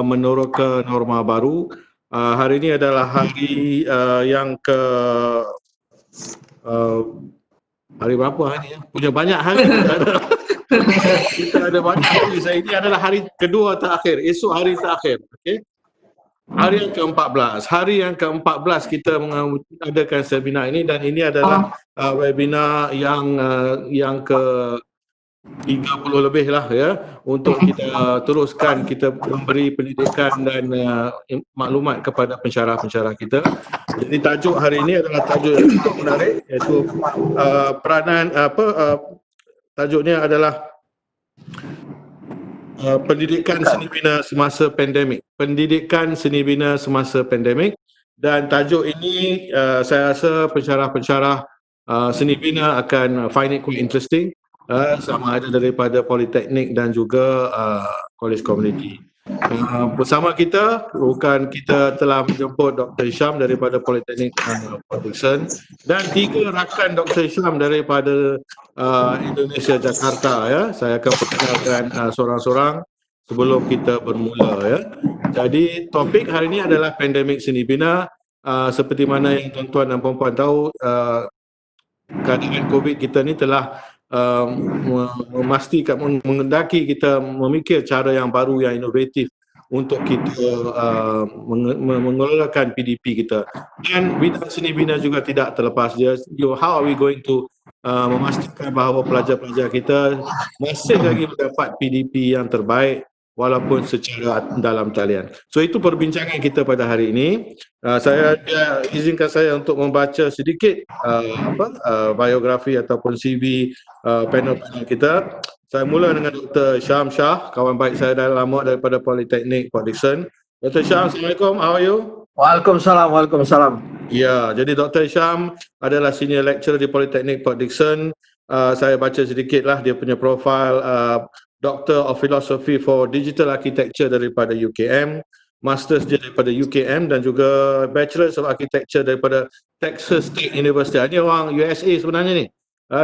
menurut ke norma baru. Hari ini adalah hari yang ke hari berapa hari ni? Punya banyak hari kita ada. Kita ada banyak hari. Ini adalah hari kedua terakhir, esok hari terakhir. Okey. Hari yang ke-14. Hari yang ke-14 kita mengadakan seminar ini, dan ini adalah webinar yang ke 30 lebih lah ya, untuk kita teruskan, kita memberi pendidikan dan maklumat kepada pensyarah-pensyarah kita. Jadi tajuk hari ini adalah tajuk yang cukup menarik, iaitu peranan tajuknya adalah pendidikan seni bina semasa pandemik. Pendidikan seni bina semasa pandemik, dan tajuk ini saya rasa pensyarah-pensyarah seni bina akan find it quite interesting, sama ada daripada Politeknik dan juga College Community. Bersama kita telah menjemput Dr. Hisham daripada Politeknik Port Dickson, dan 3 rakan Dr. Hisham daripada Indonesia Jakarta ya. Saya akan perkenalkan seorang-seorang sebelum kita bermula ya. Jadi topik hari ini adalah pandemik seni bina. Seperti mana yang tuan-tuan dan puan-puan tahu, keadaan COVID kita ni telah memastikan, mengendaki kita memikir cara yang baru, yang inovatif untuk kita mengelolakan PDP kita. Dan bidang seni bina juga tidak terlepas dia. How are we going to memastikan bahawa pelajar-pelajar kita masih lagi mendapat PDP yang terbaik walaupun secara dalam talian. So itu perbincangan kita pada hari ini. Saya izinkan saya untuk membaca sedikit biografi ataupun CV panel-panel kita. Saya mula dengan Dr. Syam Shah, kawan baik saya dah lama daripada Politeknik Port Dickson. Dr. Syam, Assalamualaikum, how are you? Waalaikumsalam. Ya, jadi Dr. Syam adalah senior lecturer di Politeknik Port Dickson. Saya baca sedikitlah dia punya profil. Doctor of Philosophy for Digital Architecture daripada UKM, Masters dia daripada UKM, dan juga Bachelors of Architecture daripada Texas State University. Ini orang USA sebenarnya ni,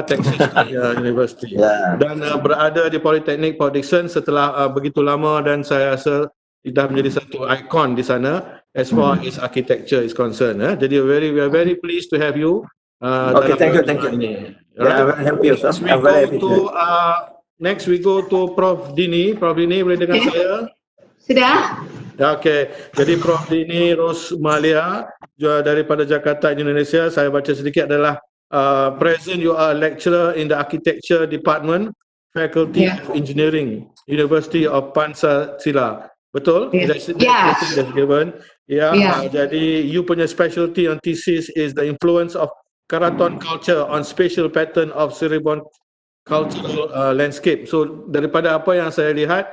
Texas State University. Dan berada di Politeknik Port Dickson setelah begitu lama, dan saya rasa dah menjadi satu ikon di sana as far as architecture is concerned. Jadi we are very pleased to have you. Okay, thank you. Right? I'm happy, sir. I'm very happy. Next we go to Prof. Dini. Prof. Dini, boleh dengar saya? Sudah? Okey. Jadi Prof. Dini Rosmalia daripada Jakarta, Indonesia. Saya baca sedikit adalah present you are a lecturer in the Architecture Department, Faculty of Engineering, University of Pancasila. Betul? That's given. Jadi you punya specialty on thesis is the influence of Keraton culture on spatial pattern of Cirebon cultural landscape. So daripada apa yang saya lihat,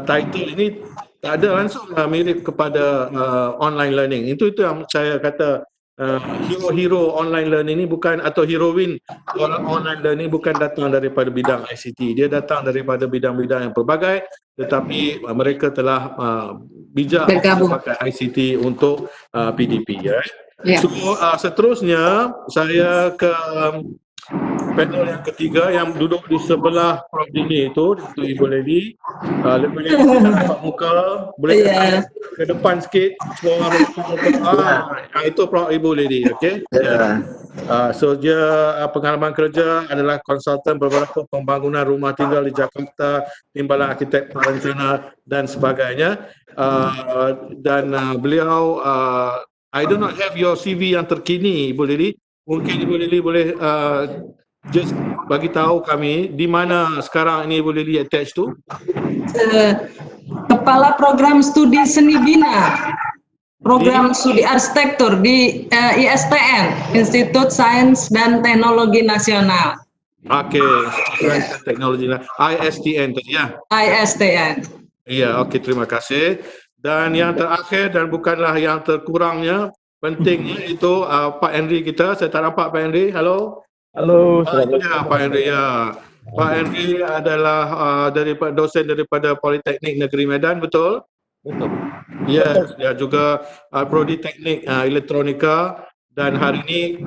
title ini tak ada langsung mirip kepada online learning. Itu yang saya kata, hero online learning ini bukan, atau heroine online learning bukan datang daripada bidang ICT. Dia datang daripada bidang-bidang yang pelbagai, tetapi mereka telah bijak pakai ICT untuk PDP. So seterusnya saya ke panel yang ketiga yang duduk di sebelah Prof. Dini itu Ibu Lady. Ibu Lady nampak muka, boleh ke depan sikit, semua orang muka. Itu Prof. Ibu Lady, okey? So dia pengalaman kerja adalah konsultan beberapa pembangunan rumah tinggal di Jakarta, timbalan arkitek perencana dan sebagainya. Dan beliau, I do not have your CV yang terkini, Ibu Lily. Mungkin Ibu Lily boleh just bagi tahu kami di mana sekarang ini Ibu Lily attached tu? Kepala Program Studi Seni Bina, Program Studi Arsitektur di ISTN, Institut Sains dan Teknologi Nasional. Okey, Teknologi ISTN tadi ya? ISTN. Iya, okey, terima kasih. Dan yang terakhir dan bukanlah yang terkurangnya, pentingnya itu Pak Henry kita. Saya tak nampak Pak Henry. Halo. Halo. Ya, Pak Henry ya. Pak Henry adalah daripada dosen daripada Politeknik Negeri Medan, betul? Betul. Ya, dia juga Prodi Teknik Elektronika dan hari ini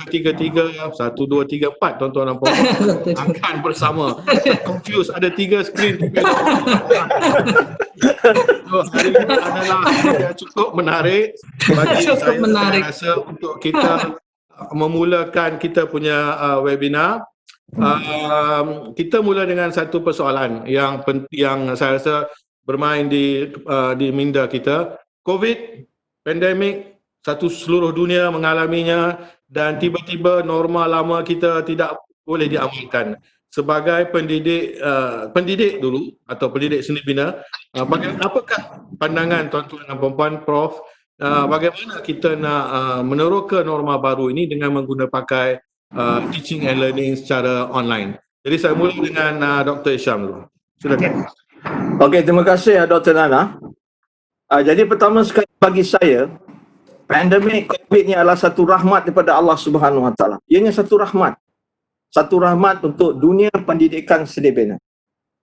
ketiga-tiga 1, 2, 3, 4 tuan-tuan dan puan akan bersama. Confused, ada 3 skrin. So, hari ini adalah hari yang cukup menarik bagi saya rasa untuk kita memulakan kita punya webinar. Kita mula dengan satu persoalan yang saya rasa bermain di minda kita. COVID, pandemik, satu seluruh dunia mengalaminya dan tiba-tiba norma lama kita tidak boleh diamalkan. Sebagai pendidik dulu atau pendidik seni bina, apakah pandangan tuan-tuan dan puan-puan, Prof, bagaimana kita nak meneroka norma baru ini dengan menggunakan pakai teaching and learning secara online. Jadi saya mula dengan Dr. Isham dulu. Silakan. Okey, terima kasih Dr. Nana. Jadi pertama sekali bagi saya, pandemik COVID ni adalah satu rahmat daripada Allah Subhanahu Wa Taala. Ianya satu rahmat. Satu rahmat untuk dunia pendidikan seni bina.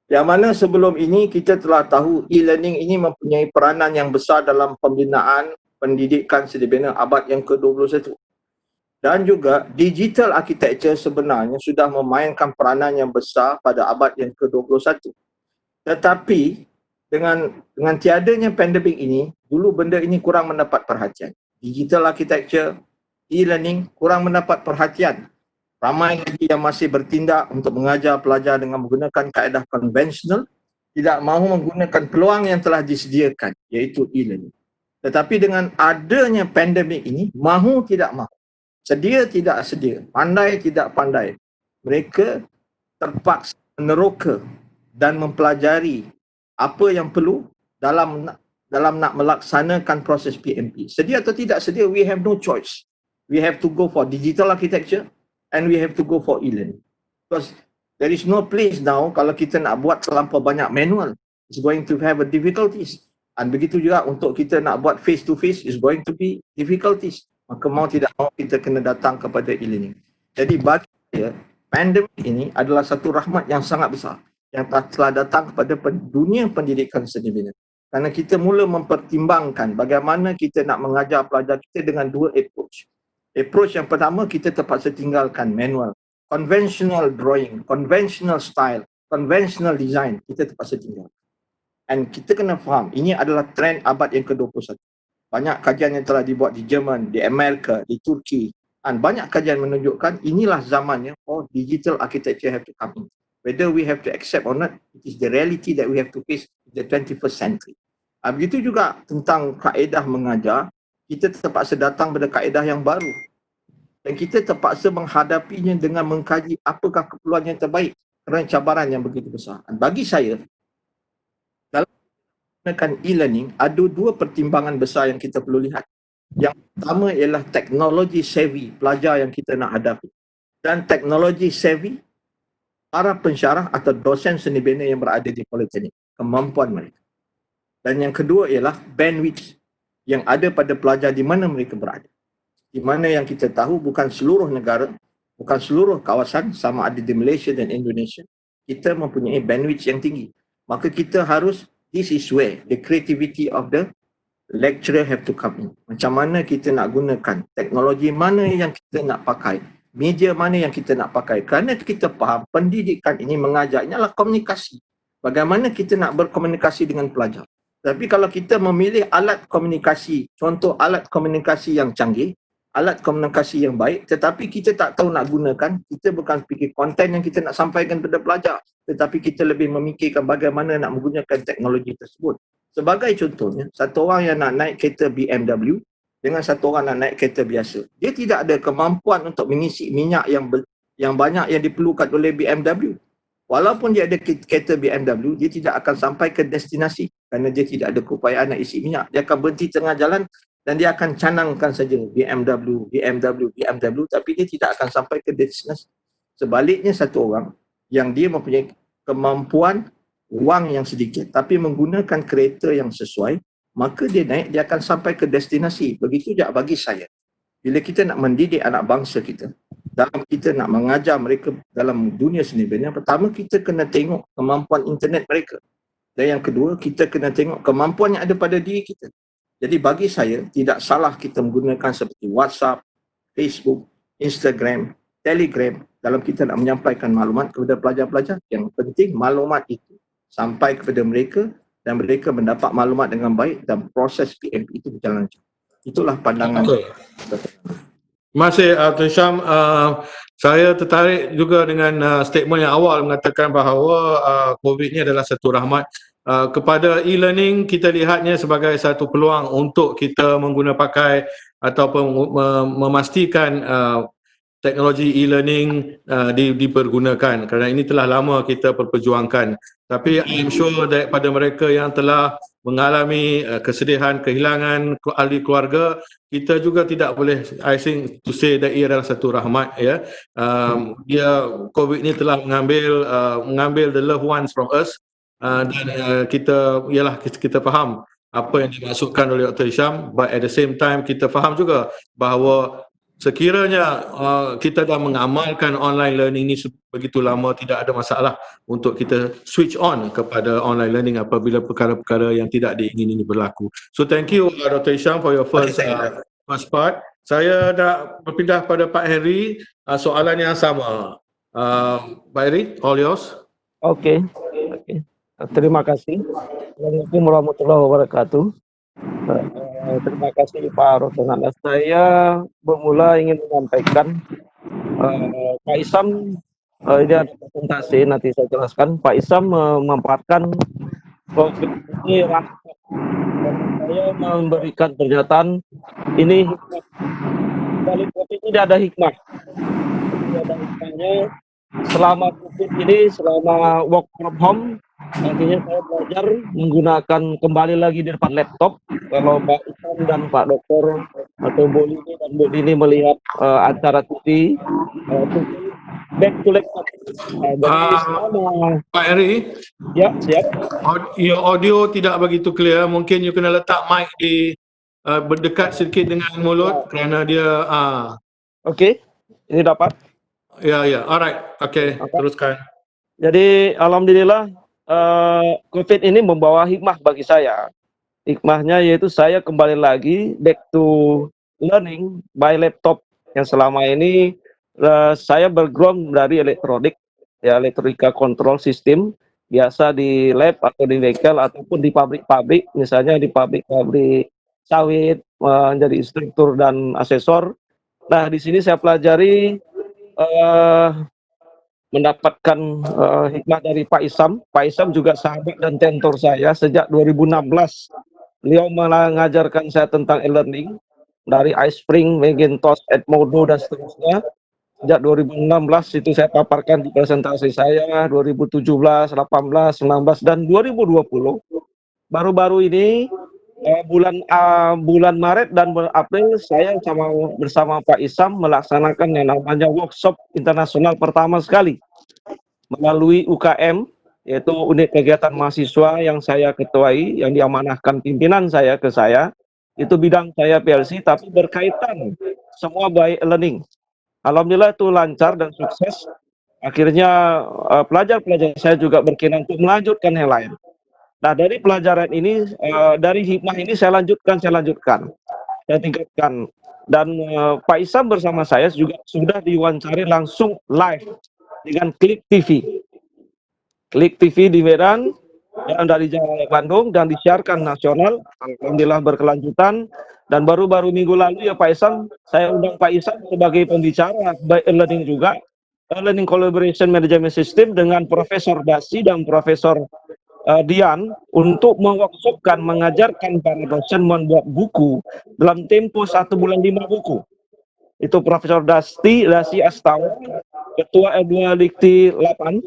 Yang mana sebelum ini kita telah tahu e-learning ini mempunyai peranan yang besar dalam pembinaan pendidikan seni bina abad yang ke-21. Dan juga digital architecture sebenarnya sudah memainkan peranan yang besar pada abad yang ke-21. Tetapi dengan tiadanya pandemik ini, dulu benda ini kurang mendapat perhatian. Digital architecture, e-learning kurang mendapat perhatian. Ramai lagi yang masih bertindak untuk mengajar pelajar dengan menggunakan kaedah konvensional, tidak mahu menggunakan peluang yang telah disediakan, iaitu e-learning. Tetapi dengan adanya pandemik ini, mahu tidak mahu, sedia tidak sedia, pandai tidak pandai, mereka terpaksa meneroka dan mempelajari apa yang perlu dalam nak melaksanakan proses PMP. Sedia atau tidak sedia, we have no choice. We have to go for digital architecture and we have to go for e-learning. Because there is no place now kalau kita nak buat terlampau banyak manual, it's going to have a difficulties. Dan begitu juga untuk kita nak buat face to face, is going to be difficulties. Maka mau tidak mau kita kena datang kepada e-learning. Jadi bagi saya, pandemik ini adalah satu rahmat yang sangat besar yang telah datang kepada dunia pendidikan seni bina. Kerana kita mula mempertimbangkan bagaimana kita nak mengajar pelajar kita dengan dua approach. Approach yang pertama, kita terpaksa tinggalkan manual, conventional drawing, conventional style, conventional design, kita terpaksa tinggal. Dan kita kena faham, ini adalah trend abad yang ke-21. Banyak kajian yang telah dibuat di Jerman, di Amerika, di Turki, dan banyak kajian menunjukkan inilah zamannya for digital architecture have to come in. Whether we have to accept or not, it is the reality that we have to face in the 21st century. Begitu juga tentang kaedah mengajar, kita terpaksa datang pada kaedah yang baru. Dan kita terpaksa menghadapinya dengan mengkaji apakah keperluan yang terbaik kerana cabaran yang begitu besar. Dan bagi saya, dalam menggunakan e-learning, ada dua pertimbangan besar yang kita perlu lihat. Yang pertama ialah teknologi savvy pelajar yang kita nak hadapi. Dan teknologi savvy para pensyarah atau dosen seni bina yang berada di politeknik, kemampuan mereka. Dan yang kedua ialah bandwidth yang ada pada pelajar di mana mereka berada. Di mana yang kita tahu bukan seluruh negara, bukan seluruh kawasan sama ada di Malaysia dan Indonesia, kita mempunyai bandwidth yang tinggi. Maka kita harus, this is where the creativity of the lecturer have to come in. Macam mana kita nak gunakan, teknologi mana yang kita nak pakai, media mana yang kita nak pakai. Kerana kita faham pendidikan ini mengajar, ini adalah komunikasi. Bagaimana kita nak berkomunikasi dengan pelajar. Tapi kalau kita memilih alat komunikasi, contoh alat komunikasi yang canggih, alat komunikasi yang baik, tetapi kita tak tahu nak gunakan, kita bukan fikir konten yang kita nak sampaikan kepada pelajar, tetapi kita lebih memikirkan bagaimana nak menggunakan teknologi tersebut. Sebagai contohnya, satu orang yang nak naik kereta BMW dengan satu orang nak naik kereta biasa, dia tidak ada kemampuan untuk mengisi minyak yang banyak yang diperlukan oleh BMW. Walaupun dia ada kereta BMW, dia tidak akan sampai ke destinasi kerana dia tidak ada keupayaan nak isi minyak. Dia akan berhenti tengah jalan dan dia akan canangkan saja BMW, tapi dia tidak akan sampai ke destinasi. Sebaliknya satu orang yang dia mempunyai kemampuan wang yang sedikit tapi menggunakan kereta yang sesuai, maka dia naik, dia akan sampai ke destinasi. Begitu juga bagi saya. Bila kita nak mendidik anak bangsa kita, dalam kita nak mengajar mereka dalam dunia seni bina, pertama kita kena tengok kemampuan internet mereka. Dan yang kedua, kita kena tengok kemampuan yang ada pada diri kita. Jadi bagi saya tidak salah kita menggunakan seperti WhatsApp, Facebook, Instagram, Telegram dalam kita nak menyampaikan maklumat kepada pelajar-pelajar. Yang penting maklumat itu sampai kepada mereka dan mereka mendapat maklumat dengan baik dan proses PMP itu berjalan lancar. Itulah pandangan. Betul. Terima kasih Tuan Syam. Saya tertarik juga dengan statement yang awal mengatakan bahawa COVID ini adalah satu rahmat. Kepada e-learning kita lihatnya sebagai satu peluang untuk kita mengguna pakai ataupun memastikan teknologi e-learning dipergunakan, kerana ini telah lama kita perjuangkan. Tapi I'm sure daripada mereka yang telah mengalami kesedihan, kehilangan ahli keluarga, kita juga tidak boleh, I think, to say that ia adalah satu rahmat, ya. COVID ini telah mengambil the loved ones from us, dan kita faham apa yang dimaksudkan oleh Dr. Hisham, but at the same time kita faham juga bahawa sekiranya kita dah mengamalkan online learning ni begitu lama, tidak ada masalah untuk kita switch on kepada online learning apabila perkara-perkara yang tidak diingini ini berlaku. So thank you Dr. Hisham for your first part. Saya nak berpindah pada Pak Henry, soalan yang sama. Pak Henry, all yours. Okey. Terima kasih. Assalamualaikum warahmatullahi wabarakatuh. Terima kasih Pak Rotonanda. Saya bermula ingin menyampaikan Pak Isam, ini ada presentasi nanti saya jelaskan. Pak Isam memaparkan COVID ini rahmat. Saya memberikan pernyataan ini hikmah. Balik COVID ini ada hikmah. Ada hikmahnya selama COVID ini, selama work from home, nantinya saya belajar menggunakan kembali lagi di depan laptop. Kalau Pak Isam dan Pak Dokter atau Bu Lini dan Bu Dini melihat acara TV, back to laptop. Pak Henry, ya siap. Your audio tidak begitu clear. Mungkin you kena letak mic di berdekat sedikit dengan mulut kerana dia. Okey, ini dapat. Ya, alright, okay. Teruskan. Jadi alhamdulillah COVID ini membawa hikmah bagi saya. Hikmahnya yaitu saya kembali lagi back to learning by laptop, yang selama ini saya background dari elektronik, ya, elektronika control system, biasa di lab atau di bengkel ataupun di pabrik-pabrik, misalnya di pabrik-pabrik sawit menjadi instruktur dan asesor. Nah, di sini saya pelajari mendapatkan hikmah dari Pak Isam. Pak Isam juga sahabat dan mentor saya sejak 2016. Beliau mengajarkan saya tentang e-learning dari iSpring, Macintosh, Edmodo dan seterusnya. Sejak 2016 itu saya paparkan di presentasi saya, 2017, 18, 19 dan 2020. Baru-baru ini bulan Maret dan bulan April saya bersama Pak Isam melaksanakan yang namanya workshop internasional pertama sekali melalui UKM, yaitu unit kegiatan mahasiswa yang saya ketuai, yang diamanahkan pimpinan saya ke saya. Itu bidang saya PLC, tapi berkaitan semua by learning. Alhamdulillah itu lancar dan sukses. Akhirnya pelajar-pelajar saya juga berkenan untuk melanjutkan yang lain. Nah, dari pelajaran ini, dari hikmah ini saya lanjutkan, saya tingkatkan. Dan Pak Isam bersama saya juga sudah diwawancari langsung live dengan Klik TV. Klik TV di Medan, dan dari Jawa Bandung, dan disiarkan nasional. Alhamdulillah berkelanjutan. Dan baru-baru minggu lalu ya Pak Isam, saya undang Pak Isam sebagai pembicara by learning juga, Learning Collaboration Management System dengan Profesor Dasi dan Profesor Dian untuk meworkshopkan, mengajarkan para dosen membuat buku dalam tempo 1 bulan 5 buku. Itu Profesor Dasi Astawa, Ketua L2 Dikti 8,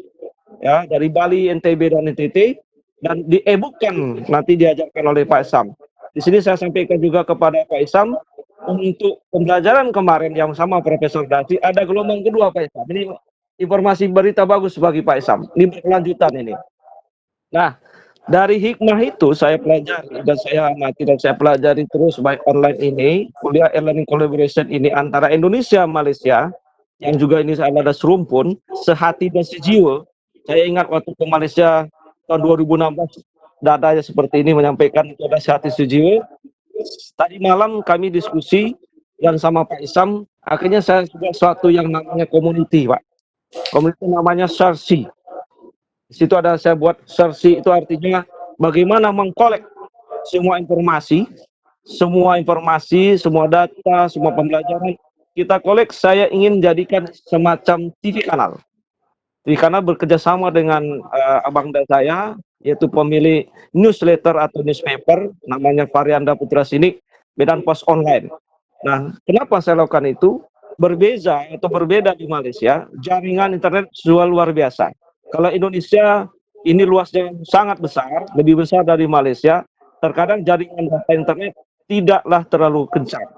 ya, dari Bali, NTB dan NTT, dan di e-bookkan nanti diajarkan oleh Pak Isam. Di sini saya sampaikan juga kepada Pak Isam untuk pembelajaran kemarin yang sama Profesor Dasi, ada gelombang kedua Pak Isam. Ini informasi berita bagus bagi Pak Isam. Ini berkelanjutan ini. Nah, dari hikmah itu saya pelajari dan saya amati dan saya pelajari terus baik online ini, kuliah e-learning collaboration ini antara Indonesia Malaysia, yang juga ini ada serumpun, sehati dan sejiwa. Saya ingat waktu ke Malaysia tahun 2016, dadanya seperti ini menyampaikan itu ada sehati sejiwa. tadi malam kami diskusi dan sama Pak Isam, akhirnya saya buat suatu yang namanya community, Pak. Community namanya SERSI. Di situ ada saya buat SERSI, itu artinya bagaimana mengkolek semua informasi, semua data, semua pembelajaran kita kolek. Saya ingin jadikan semacam TV kanal. TV kanal bekerja sama dengan abang dan saya, yaitu pemilik newsletter atau newspaper, namanya Varianda Putra Sinik, Medan Post Online. Nah, kenapa saya lakukan itu? Berbeda di Malaysia, jaringan internet sudah luar biasa. Kalau Indonesia ini luasnya sangat besar, lebih besar dari Malaysia, terkadang jaringan data internet tidaklah terlalu kencang.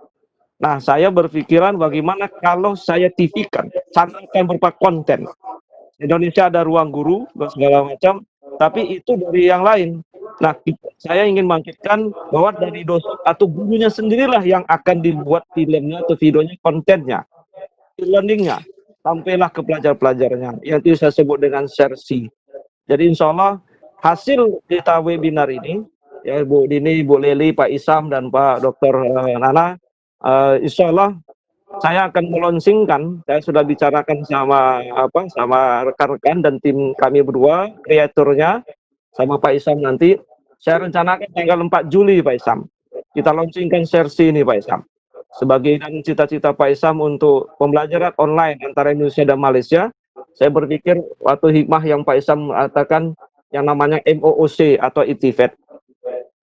Nah, saya berpikiran bagaimana kalau saya TV-kan, sampaikan berupa konten. Indonesia ada ruang guru dan segala macam, tapi itu dari yang lain. Nah, saya ingin bangkitkan bahwa dari dosen atau gurunya sendirilah yang akan dibuat filmnya atau videonya, kontennya, e-learningnya, sampailah ke pelajar-pelajarnya. Yang itu saya sebut dengan SERSI. Jadi insya Allah hasil kita webinar ini, ya Bu Dini, Bu Leli, Pak Isam, dan Pak Dr. Nana, insya Allah saya akan melonsingkan. Saya sudah bicarakan sama rekan-rekan dan tim kami berdua, kreatornya, sama Pak Isam nanti. Saya rencanakan tanggal 4 Juli, Pak Isam. Kita launchingkan SERSI ini, Pak Isam. Sebagai dan cita-cita Pak Isam untuk pembelajaran online antara Indonesia dan Malaysia, saya berpikir waktu hikmah yang Pak Isam mengatakan yang namanya MOOC atau ITIFET.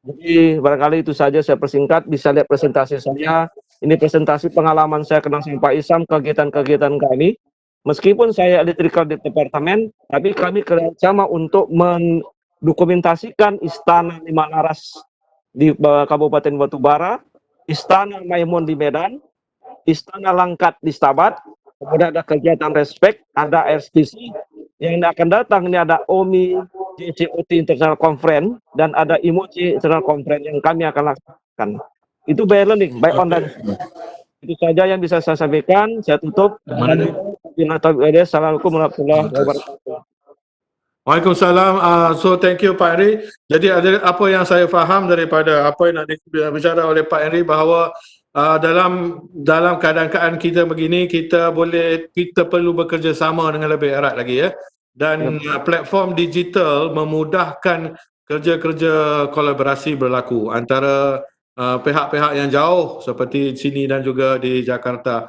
Jadi barangkali itu saja saya persingkat, bisa lihat presentasi saya. Ini presentasi pengalaman saya kenal sama Pak Isam, kegiatan-kegiatan kami. Meskipun saya electrical department, tapi kami kerjasama untuk mendokumentasikan Istana Lima Laras di Kabupaten Batubara, Istana Maimun di Medan, Istana Langkat di Stabat, kemudian ada kegiatan Respect, ada RSTC, yang akan datang ini ada OMI, JCOT International Conference, dan ada IMOC International Conference yang kami akan lakukan. Itu by learning, by online. Itu saja yang bisa saya sampaikan. Saya tutup. Assalamualaikum warahmatullahi wabarakatuh. Waalaikumsalam. So thank you Pak Henry. Jadi ada apa yang saya faham daripada apa yang nak bicara oleh Pak Henry, bahawa dalam keadaan kita begini, kita perlu bekerjasama dengan lebih erat lagi, ya. Dan platform digital memudahkan kerja-kerja kolaborasi berlaku antara pihak-pihak yang jauh seperti sini dan juga di Jakarta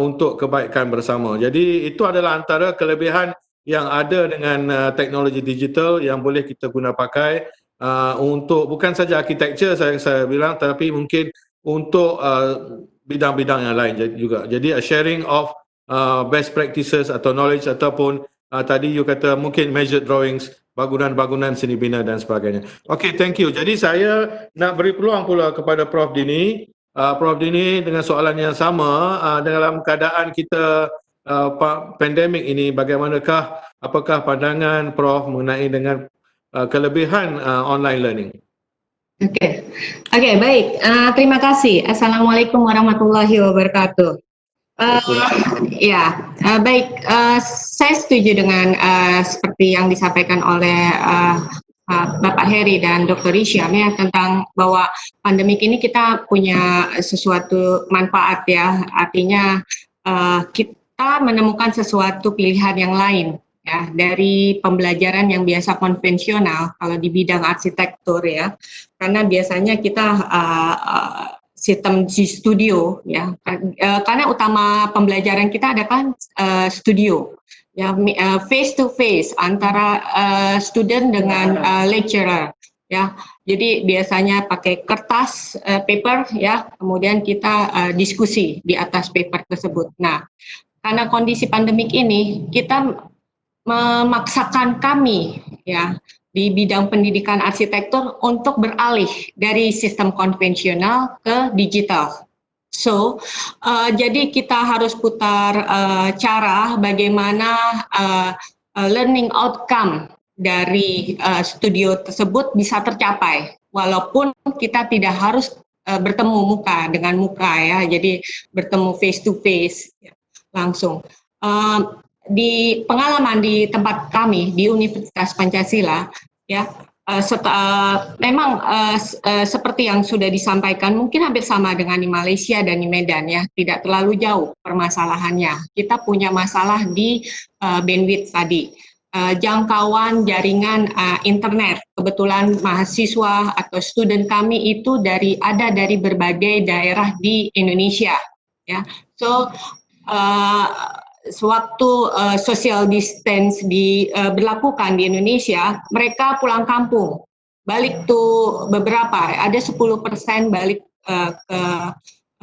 untuk kebaikan bersama. Jadi itu adalah antara kelebihan yang ada dengan teknologi digital yang boleh kita guna pakai untuk bukan saja architecture saya bilang, tapi mungkin untuk bidang-bidang yang lain juga. Jadi sharing of best practices atau knowledge, ataupun tadi you kata mungkin measured drawings, bangunan-bangunan seni bina dan sebagainya. Okey, thank you. Jadi saya nak beri peluang pula kepada Prof Dini. Prof Dini dengan soalan yang sama, dalam keadaan kita pandemik ini, bagaimanakah, apakah pandangan Prof mengenai dengan kelebihan online learning? Okey, baik. Terima kasih. Assalamualaikum warahmatullahi wabarakatuh. Baik. Saya setuju dengan seperti yang disampaikan oleh Bapak Heri dan Dr. Isyam, ya, tentang bahwa pandemik ini kita punya sesuatu manfaat, ya. Artinya kita menemukan sesuatu pilihan yang lain, ya, dari pembelajaran yang biasa konvensional kalau di bidang arsitektur, ya. Karena biasanya kita sistem di studio, ya, karena utama pembelajaran kita ada kan studio, ya, face to face antara student dengan lecturer, ya. Jadi biasanya pakai kertas paper, ya, kemudian kita diskusi di atas paper tersebut. Nah, karena kondisi pandemik ini, kita memaksakan kami, ya, di bidang pendidikan arsitektur untuk beralih dari sistem konvensional ke digital. So, jadi kita harus putar cara bagaimana learning outcome dari studio tersebut bisa tercapai, walaupun kita tidak harus bertemu muka dengan muka, ya. Jadi bertemu face to face, ya, langsung. Di pengalaman di tempat kami di Universitas Pancasila, ya, memang seperti yang sudah disampaikan, mungkin hampir sama dengan di Malaysia dan di Medan ya, tidak terlalu jauh permasalahannya. Kita punya masalah di bandwidth tadi, jangkauan jaringan internet. Kebetulan mahasiswa atau student kami itu ada dari berbagai daerah di Indonesia, ya. So sewaktu social distance berlakukan di Indonesia, mereka pulang kampung, balik tuh beberapa, ada 10% balik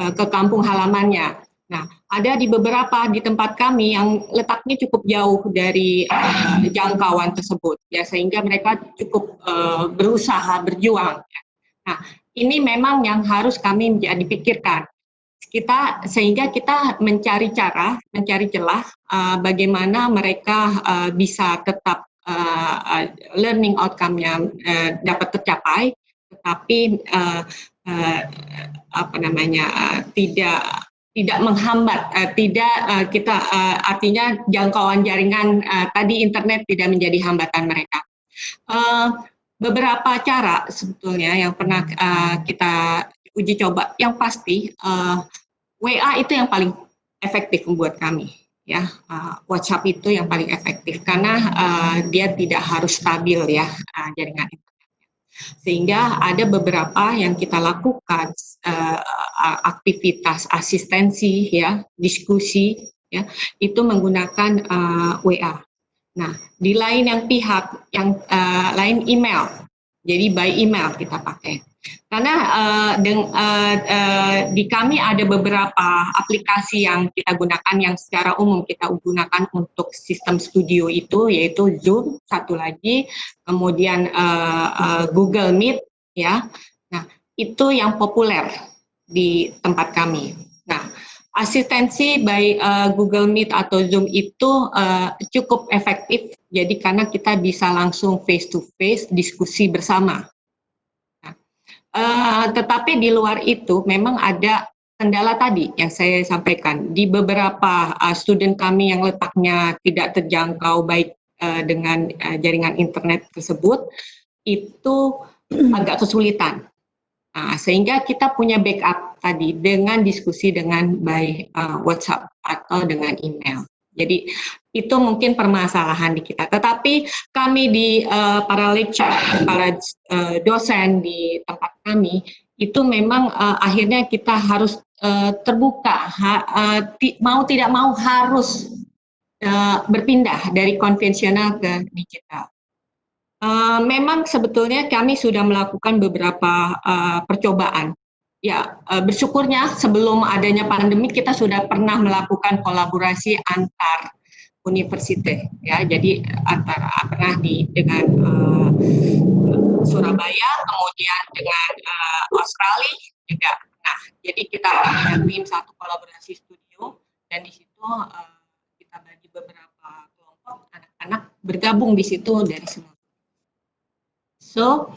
ke kampung halamannya. Nah, ada di beberapa di tempat kami yang letaknya cukup jauh dari jangkauan tersebut, ya, sehingga mereka cukup berusaha berjuang. Nah, ini memang yang harus kami dipikirkan. Sehingga kita mencari celah bagaimana mereka bisa tetap learning outcome-nya dapat tercapai, tetapi tidak menghambat, artinya jangkauan jaringan tadi internet tidak menjadi hambatan mereka. Beberapa cara sebetulnya yang pernah kita uji coba, yang pasti WA itu yang paling efektif membuat kami, ya. WhatsApp itu yang paling efektif karena dia tidak harus stabil, ya, jaringan internetnya. Sehingga ada beberapa yang kita lakukan aktivitas asistensi, ya, diskusi, ya, itu menggunakan WA. Nah, di lain pihak yang lain email, jadi by email kita pakai. Karena di kami ada beberapa aplikasi yang kita gunakan, yang secara umum kita gunakan untuk sistem studio itu, yaitu Zoom, satu lagi, kemudian Google Meet, ya. Nah, itu yang populer di tempat kami. Nah, asistensi by Google Meet atau Zoom itu cukup efektif, jadi karena kita bisa langsung face to face diskusi bersama. Tetapi di luar itu memang ada kendala tadi yang saya sampaikan. Di beberapa student kami yang letaknya tidak terjangkau baik dengan jaringan internet tersebut, itu agak kesulitan. Sehingga kita punya backup tadi dengan diskusi dengan by WhatsApp atau dengan email. Jadi itu mungkin permasalahan di kita. Tetapi kami di para lecturer, para dosen di tempat kami, itu memang akhirnya kita harus terbuka, mau tidak mau harus berpindah dari konvensional ke digital. Memang sebetulnya kami sudah melakukan beberapa percobaan. Ya, bersyukurnya sebelum adanya pandemi kita sudah pernah melakukan kolaborasi antar universitas, ya. Jadi pernah dengan Surabaya, kemudian dengan Australia juga. Nah, jadi kita punya tim satu kolaborasi studio, dan di situ kita bagi beberapa kelompok anak-anak bergabung di situ dari semua. So,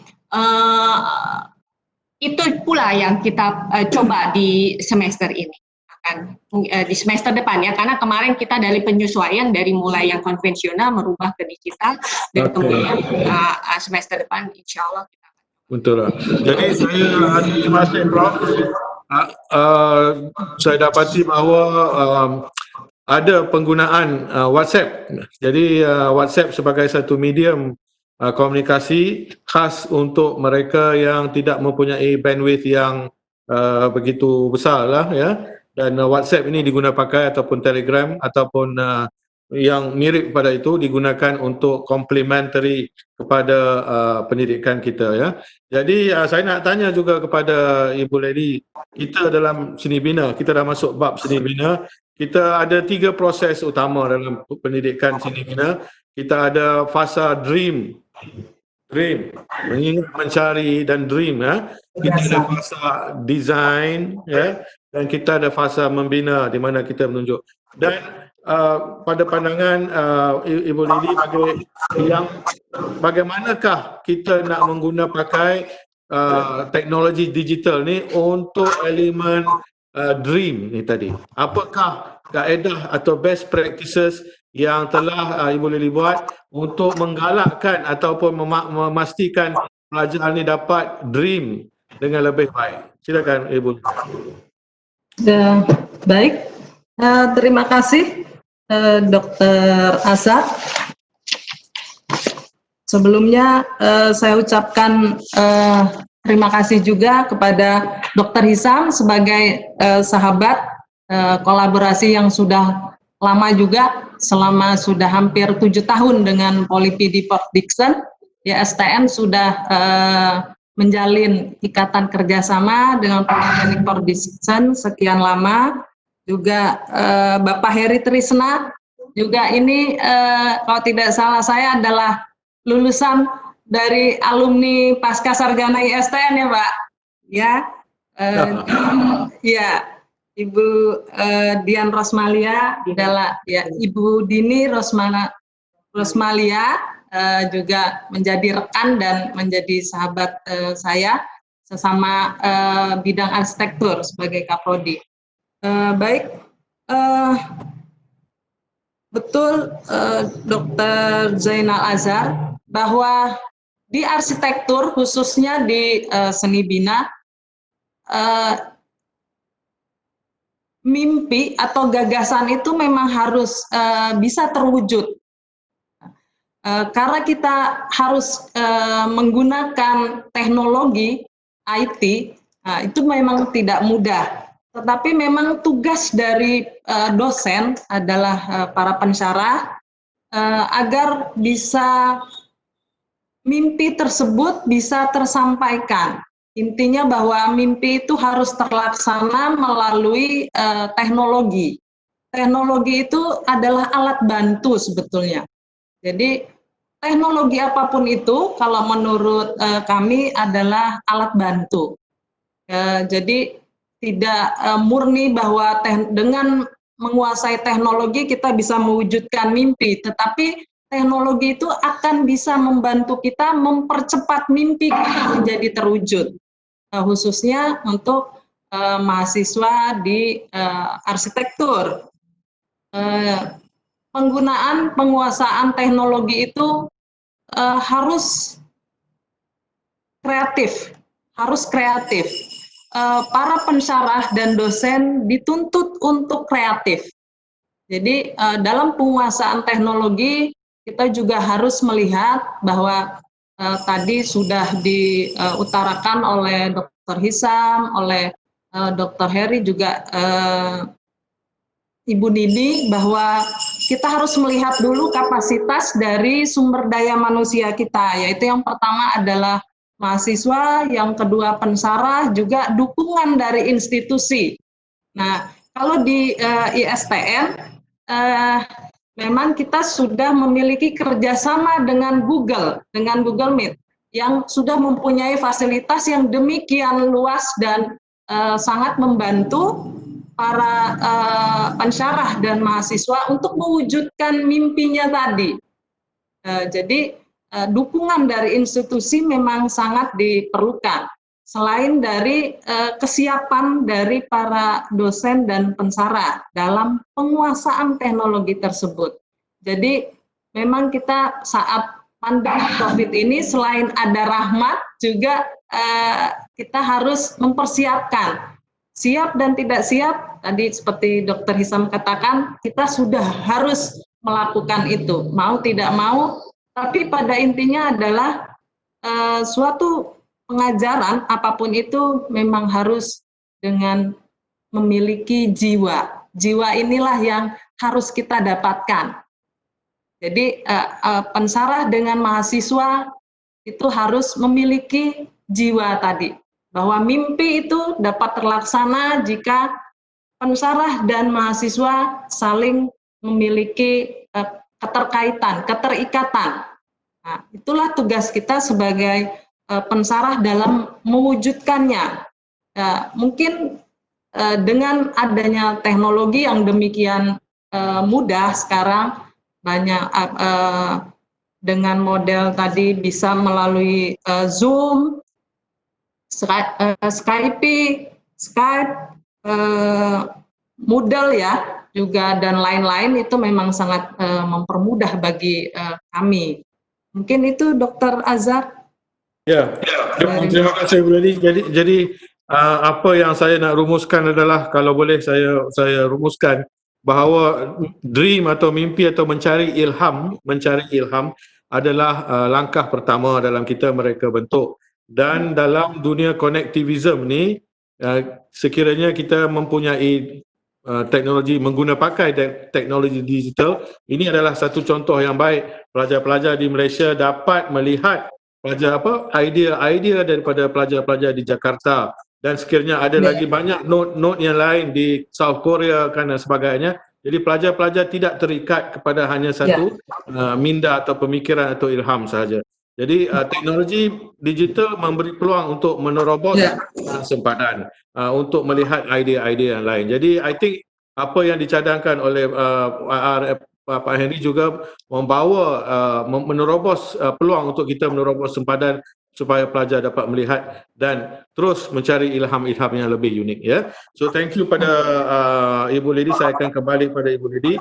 itu pula yang kita coba di semester ini, akan di semester depan, ya, karena kemarin kita dari penyesuaian dari mulai yang konvensional merubah ke digital, dan kemudian semester depan insya Allah kita akan. Betul lah. Jadi saya terima kasih Prof. Saya dapati bahawa ada penggunaan WhatsApp. Jadi WhatsApp sebagai satu medium komunikasi khas untuk mereka yang tidak mempunyai bandwidth yang begitu besar lah, ya. Dan WhatsApp ini digunakan pakai, ataupun Telegram ataupun yang mirip pada itu digunakan untuk complementary kepada pendidikan kita, ya. Jadi saya nak tanya juga kepada Ibu Lady, kita dalam seni bina, kita dah masuk bab seni bina, kita ada 3 proses utama dalam pendidikan seni bina. Kita ada fasa dream, mengingat, mencari, dan dream, ya. Kita ada fasa design, ya, dan kita ada fasa membina, di mana kita menunjuk. Dan pada pandangan Ibu Lily, bagaimanakah kita nak pakai teknologi digital ni untuk elemen dream ni tadi? Apakah kaedah atau best practices yang telah Ibu Lily buat untuk menggalakkan ataupun memastikan pelajar ini dapat dream dengan lebih baik. Silakan Ibu. Baik, terima kasih Dr. Azhar. Sebelumnya saya ucapkan terima kasih juga kepada Dr. Hisam sebagai sahabat kolaborasi yang sudah lama juga, selama sudah hampir 7 tahun dengan Polipi di Port Dickson. Ya, STM sudah menjalin ikatan kerjasama dengan Politeknik Port Dickson sekian lama. Juga Bapak Heri Trisna, juga ini kalau tidak salah saya adalah lulusan dari alumni Pasca Sarjana ISTN ya Pak. Ya, ya. Ibu Dian Rosmalia adalah ya Ibu Dini Rosmalia juga menjadi rekan dan menjadi sahabat saya sesama bidang arsitektur sebagai Kaprodi. Baik, betul Dr. Zainal Azhar bahwa di arsitektur khususnya di seni bina mimpi atau gagasan itu memang harus bisa terwujud. Karena kita harus menggunakan teknologi IT, itu memang tidak mudah. Tetapi memang tugas dari dosen adalah para pensyarah agar bisa mimpi tersebut bisa tersampaikan. Intinya bahwa mimpi itu harus terlaksana melalui teknologi. Teknologi itu adalah alat bantu sebetulnya. Jadi teknologi apapun itu kalau menurut kami adalah alat bantu. Jadi tidak murni bahwa dengan menguasai teknologi kita bisa mewujudkan mimpi, tetapi teknologi itu akan bisa membantu kita mempercepat mimpi kita menjadi terwujud, khususnya untuk mahasiswa di arsitektur. Penggunaan penguasaan teknologi itu harus kreatif, para pensyarah dan dosen dituntut untuk kreatif. Jadi dalam penguasaan teknologi kita juga harus melihat bahwa tadi sudah diutarakan oleh Dr. Hisam, oleh Dr. Heri juga Ibu Dini, bahwa kita harus melihat dulu kapasitas dari sumber daya manusia kita, yaitu yang pertama adalah mahasiswa, yang kedua pensarah, juga dukungan dari institusi. Nah, kalau di ISTN memang kita sudah memiliki kerjasama dengan Google Meet, yang sudah mempunyai fasilitas yang demikian luas dan sangat membantu para pensyarah dan mahasiswa untuk mewujudkan mimpinya tadi. Jadi dukungan dari institusi memang sangat diperlukan. Selain dari kesiapan dari para dosen dan pensarah dalam penguasaan teknologi tersebut. Jadi memang kita saat pandemi COVID ini selain ada rahmat juga kita harus mempersiapkan. Siap dan tidak siap, tadi seperti Dr. Hisam katakan, kita sudah harus melakukan itu, mau tidak mau, tapi pada intinya adalah suatu pengajaran apapun itu memang harus dengan memiliki jiwa. Jiwa inilah yang harus kita dapatkan. Jadi pensarah dengan mahasiswa itu harus memiliki jiwa tadi, bahwa mimpi itu dapat terlaksana jika pensarah dan mahasiswa saling memiliki keterikatan. Nah, itulah tugas kita sebagai pensarah dalam mewujudkannya. Mungkin dengan adanya teknologi yang demikian mudah sekarang, banyak dengan model tadi bisa melalui Zoom, Skype, Moodle ya, juga dan lain-lain itu memang sangat mempermudah bagi kami. Mungkin itu Dr. Azhar. Ya, terima kasih Bu Lady. Jadi apa yang saya nak rumuskan adalah, kalau boleh saya rumuskan bahawa dream atau mimpi atau mencari ilham adalah langkah pertama dalam kita mereka bentuk. Dan dalam dunia konektivisme ni, sekiranya kita mempunyai teknologi, pakai teknologi digital, ini adalah satu contoh yang baik. Pelajar-pelajar di Malaysia dapat melihat idea daripada pelajar-pelajar di Jakarta, dan sekiranya ada lagi banyak note yang lain di South Korea dan sebagainya. Jadi pelajar-pelajar tidak terikat kepada hanya satu minda atau pemikiran atau ilham sahaja. Jadi teknologi digital memberi peluang untuk menerobos sempadan untuk melihat idea-idea yang lain. Jadi I think apa yang dicadangkan oleh Pak Henry juga membawa menerobos peluang untuk kita menerobos sempadan supaya pelajar dapat melihat dan terus mencari ilham-ilham yang lebih unik, ya. So thank you pada Ibu Lady. Saya akan kembali pada Ibu Lady.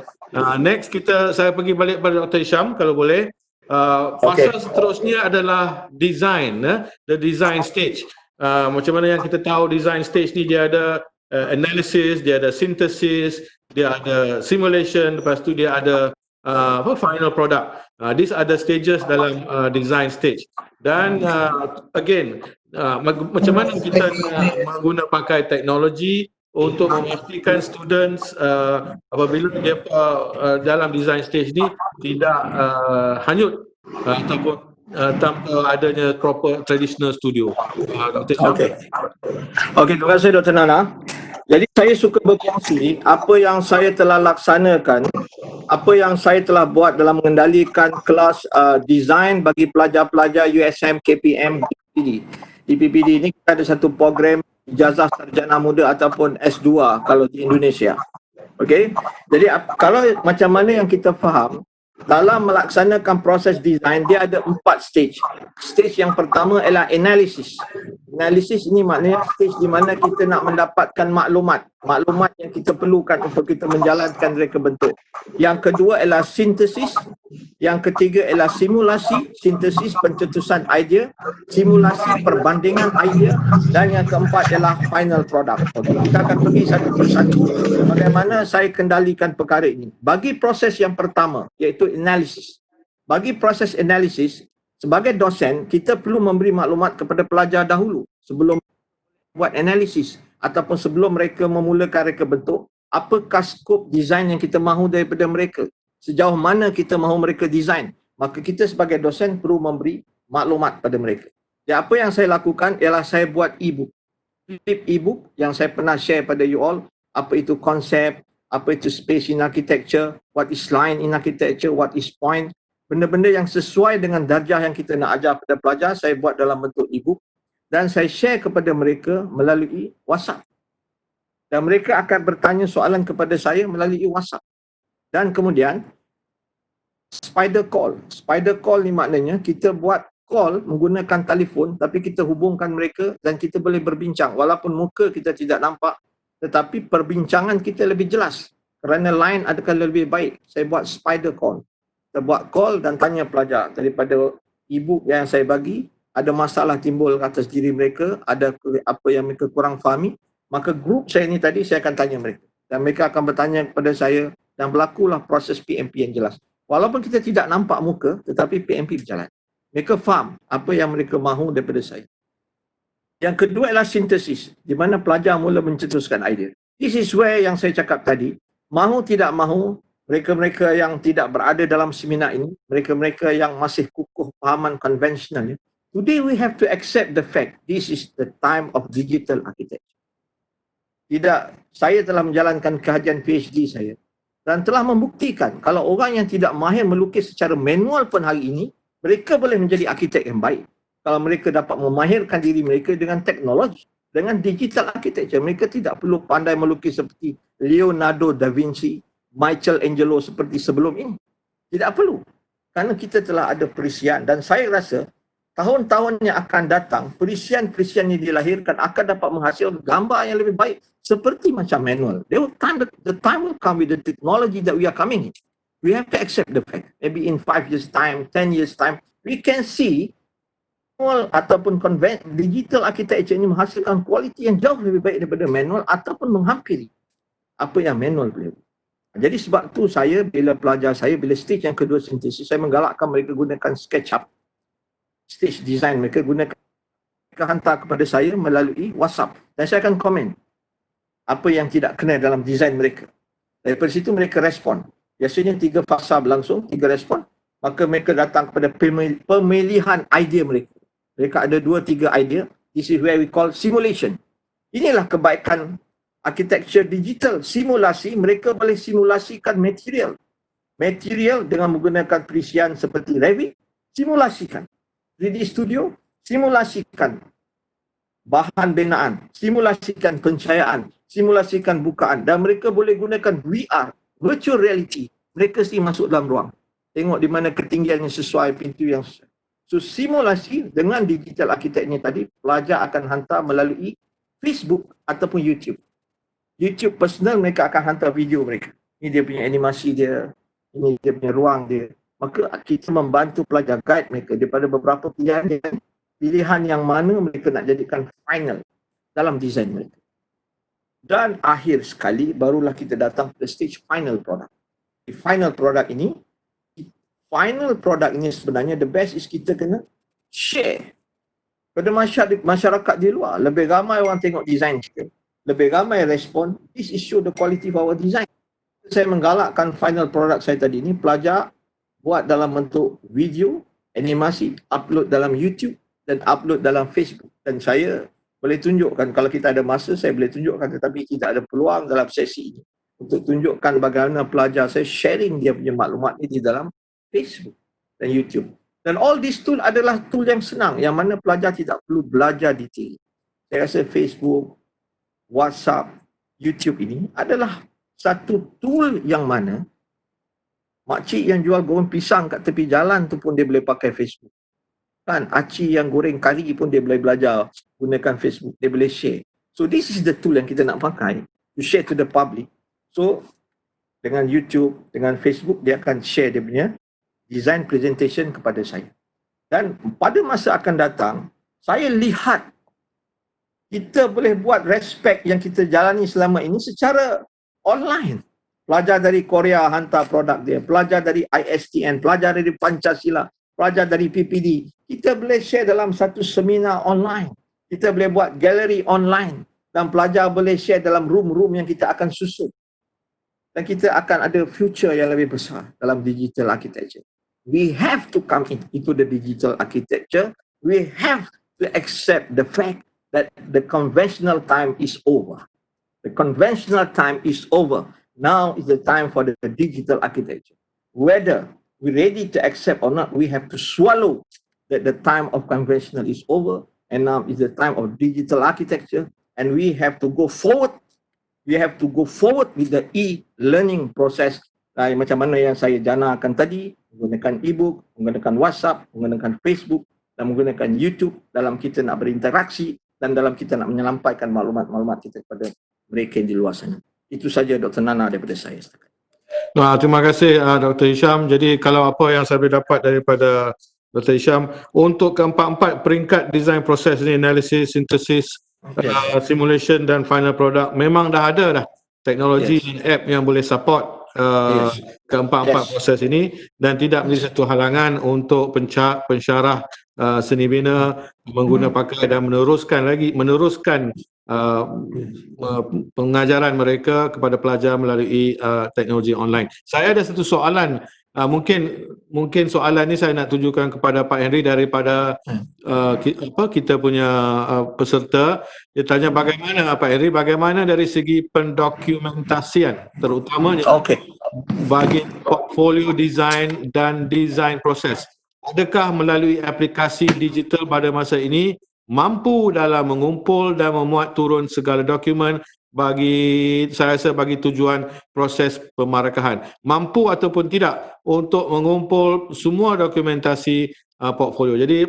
Next saya pergi balik pada Dr. Hisham kalau boleh. Fasa seterusnya adalah design, the design stage. Macam mana yang kita tahu design stage ni, dia ada analysis, dia ada synthesis, dia ada simulation, lepas tu dia ada final product. These are the stages dalam design stage. Dan again, macam mana kita nak pakai teknologi untuk memastikan students apabila dia dalam design stage ni tidak hanyut ataupun tanpa adanya proper traditional studio. Dr. Syam. Okey, terima kasih Dr. Nana. Jadi saya suka berkongsi apa yang saya telah laksanakan, apa yang saya telah buat dalam mengendalikan kelas design bagi pelajar-pelajar USM KPM DPPD. DPPD ini kita ada satu program ijazah sarjana muda ataupun S2 kalau di Indonesia. Okey. Jadi kalau macam mana yang kita faham, dalam melaksanakan proses design dia ada 4 stage. Stage yang pertama ialah analisis. Analisis ini maknanya stage di mana kita nak mendapatkan maklumat yang kita perlukan untuk kita menjalankan reka bentuk. Yang kedua ialah sintesis. Yang ketiga ialah simulasi, sintesis pencetusan idea, simulasi perbandingan idea, dan yang keempat ialah final product. Okay, kita akan pergi satu persatu. Bagaimana saya kendalikan perkara ini? Bagi proses yang pertama iaitu analisis. Bagi proses analisis, sebagai dosen kita perlu memberi maklumat kepada pelajar dahulu sebelum buat analisis ataupun sebelum mereka memulakan reka bentuk, apakah skop design yang kita mahu daripada mereka. Sejauh mana kita mahu mereka design, maka kita sebagai dosen perlu memberi maklumat pada mereka. Jadi apa yang saya lakukan ialah saya buat e-book. E-book yang saya pernah share pada you all, apa itu konsep, apa itu space in architecture, what is line in architecture, what is point, benda-benda yang sesuai dengan darjah yang kita nak ajar pada pelajar, saya buat dalam bentuk e-book dan saya share kepada mereka melalui WhatsApp. Dan mereka akan bertanya soalan kepada saya melalui WhatsApp. Dan kemudian spider call. Spider call ni maknanya kita buat call menggunakan telefon tapi kita hubungkan mereka dan kita boleh berbincang walaupun muka kita tidak nampak, tetapi perbincangan kita lebih jelas kerana line akan lebih baik. Saya buat spider call. Kita buat call dan tanya pelajar daripada e-book yang saya bagi, ada masalah timbul atas diri mereka, ada apa yang mereka kurang fahami, maka grup saya ni tadi saya akan tanya mereka dan mereka akan bertanya kepada saya dan berlakulah proses PMP yang jelas. Walaupun kita tidak nampak muka, tetapi PMP berjalan. Mereka faham apa yang mereka mahu daripada saya. Yang kedua adalah sintesis, di mana pelajar mula mencetuskan idea. This is where yang saya cakap tadi, mahu tidak mahu, mereka-mereka yang tidak berada dalam seminar ini, mereka-mereka yang masih kukuh fahaman konvensional, today we have to accept the fact this is the time of digital architecture. Tidak, saya telah menjalankan kajian PhD saya dan telah membuktikan kalau orang yang tidak mahir melukis secara manual pun hari ini, mereka boleh menjadi arkitek yang baik. Kalau mereka dapat memahirkan diri mereka dengan teknologi, dengan digital architecture, mereka tidak perlu pandai melukis seperti Leonardo da Vinci, Michelangelo seperti sebelum ini. Tidak perlu. Kerana kita telah ada perisian dan saya rasa tahun-tahun yang akan datang, perisian-perisian yang dilahirkan akan dapat menghasilkan gambar yang lebih baik seperti macam manual. The time will come with the technology that we are coming in. We have to accept the fact. Maybe in 5 years time, 10 years time, we can see manual ataupun digital architecture ini menghasilkan kualiti yang jauh lebih baik daripada manual ataupun menghampiri apa yang manual boleh. Jadi sebab tu saya bila pelajar saya, bila stage yang kedua sintesis, saya menggalakkan mereka gunakan SketchUp. Stage design mereka gunakan, mereka hantar kepada saya melalui WhatsApp dan saya akan komen apa yang tidak kena dalam design mereka. Daripada situ mereka respon. Biasanya 3 fasa berlangsung, 3 respon, maka mereka datang kepada pemilihan idea mereka. Mereka ada 2-3 idea. This is where we call simulation. Inilah kebaikan architecture digital. Simulasi, mereka boleh simulasikan material. Material dengan menggunakan perisian seperti Revit, simulasikan. 3D Studio, simulasikan bahan binaan, simulasikan pencahayaan, simulasikan bukaan. Dan mereka boleh gunakan VR, virtual reality. Mereka sendiri masuk dalam ruang. Tengok di mana ketinggiannya sesuai, pintu yang sesuai. So simulasi dengan digital architectnya tadi, pelajar akan hantar melalui Facebook ataupun YouTube. YouTube personal, mereka akan hantar video mereka. Ini dia punya animasi dia, ini dia punya ruang dia. Maka kita membantu pelajar, guide mereka daripada beberapa pilihan yang mana mereka nak jadikan final dalam desain mereka. Dan akhir sekali, barulah kita datang ke stage final product. Di final product ini, sebenarnya the best is kita kena share pada masyarakat di luar. Lebih ramai orang tengok design kita, lebih ramai respon. This is show the quality of our design. Saya menggalakkan final product saya tadi ni, pelajar buat dalam bentuk video, animasi, upload dalam YouTube dan upload dalam Facebook. Dan saya boleh tunjukkan, kalau kita ada masa saya boleh tunjukkan, tetapi tidak ada peluang dalam sesi ini untuk tunjukkan bagaimana pelajar saya sharing dia punya maklumat ni di dalam Facebook dan YouTube. Dan all these tool adalah tool yang senang, yang mana pelajar tidak perlu belajar detail. Saya rasa Facebook, WhatsApp, YouTube ini adalah satu tool yang mana makcik yang jual goreng pisang kat tepi jalan tu pun dia boleh pakai Facebook. Kan, acik yang goreng kari pun dia boleh belajar gunakan Facebook, dia boleh share. So this is the tool yang kita nak pakai to share to the public. So dengan YouTube, dengan Facebook, dia akan share dia punya design presentation kepada saya. Dan pada masa akan datang, saya lihat kita boleh buat respect yang kita jalani selama ini secara online. Pelajar dari Korea hantar produk dia, pelajar dari ISTN, pelajar dari Pancasila, pelajar dari PPD. Kita boleh share dalam satu seminar online. Kita boleh buat galeri online. Dan pelajar boleh share dalam room-room yang kita akan susun. Dan kita akan ada future yang lebih besar dalam digital architecture. We have to come into the digital architecture. We have to accept the fact that the conventional time is over. The conventional time is over. Now is the time for the digital architecture. Whether we're ready to accept or not, we have to swallow that the time of conventional is over and now is the time of digital architecture, and we have to go forward. We have to go forward with the e-learning process. Macam mana yang saya janakan tadi, menggunakan e-book, menggunakan WhatsApp, menggunakan Facebook dan menggunakan YouTube dalam kita nak berinteraksi dan dalam kita nak menyampaikan maklumat-maklumat kita kepada mereka di luar sana. Itu saja Dr. Nana daripada saya. Terima kasih Dr. Hisham. Jadi kalau apa yang saya boleh dapat daripada Dr. Hisham, untuk keempat-empat peringkat design proses ni, analisis, synthesis, simulation dan final product, memang dah ada dah teknologi dan app yang boleh support keempat-empat proses ini, dan tidak menjadi satu halangan untuk pensyarah seni bina mengguna pakai dan meneruskan pengajaran mereka kepada pelajar melalui teknologi online. Saya ada satu soalan, mungkin soalan ni saya nak tunjukkan kepada Pak Henry daripada kita punya peserta. Dia tanya bagaimana Pak Henry, bagaimana dari segi pendokumentasian terutamanya bagi portfolio design dan design proses. Adakah melalui aplikasi digital pada masa ini mampu dalam mengumpul dan memuat turun segala dokumen saya rasa bagi tujuan proses pemarakahan? Mampu ataupun tidak untuk mengumpul semua dokumentasi portfolio. Jadi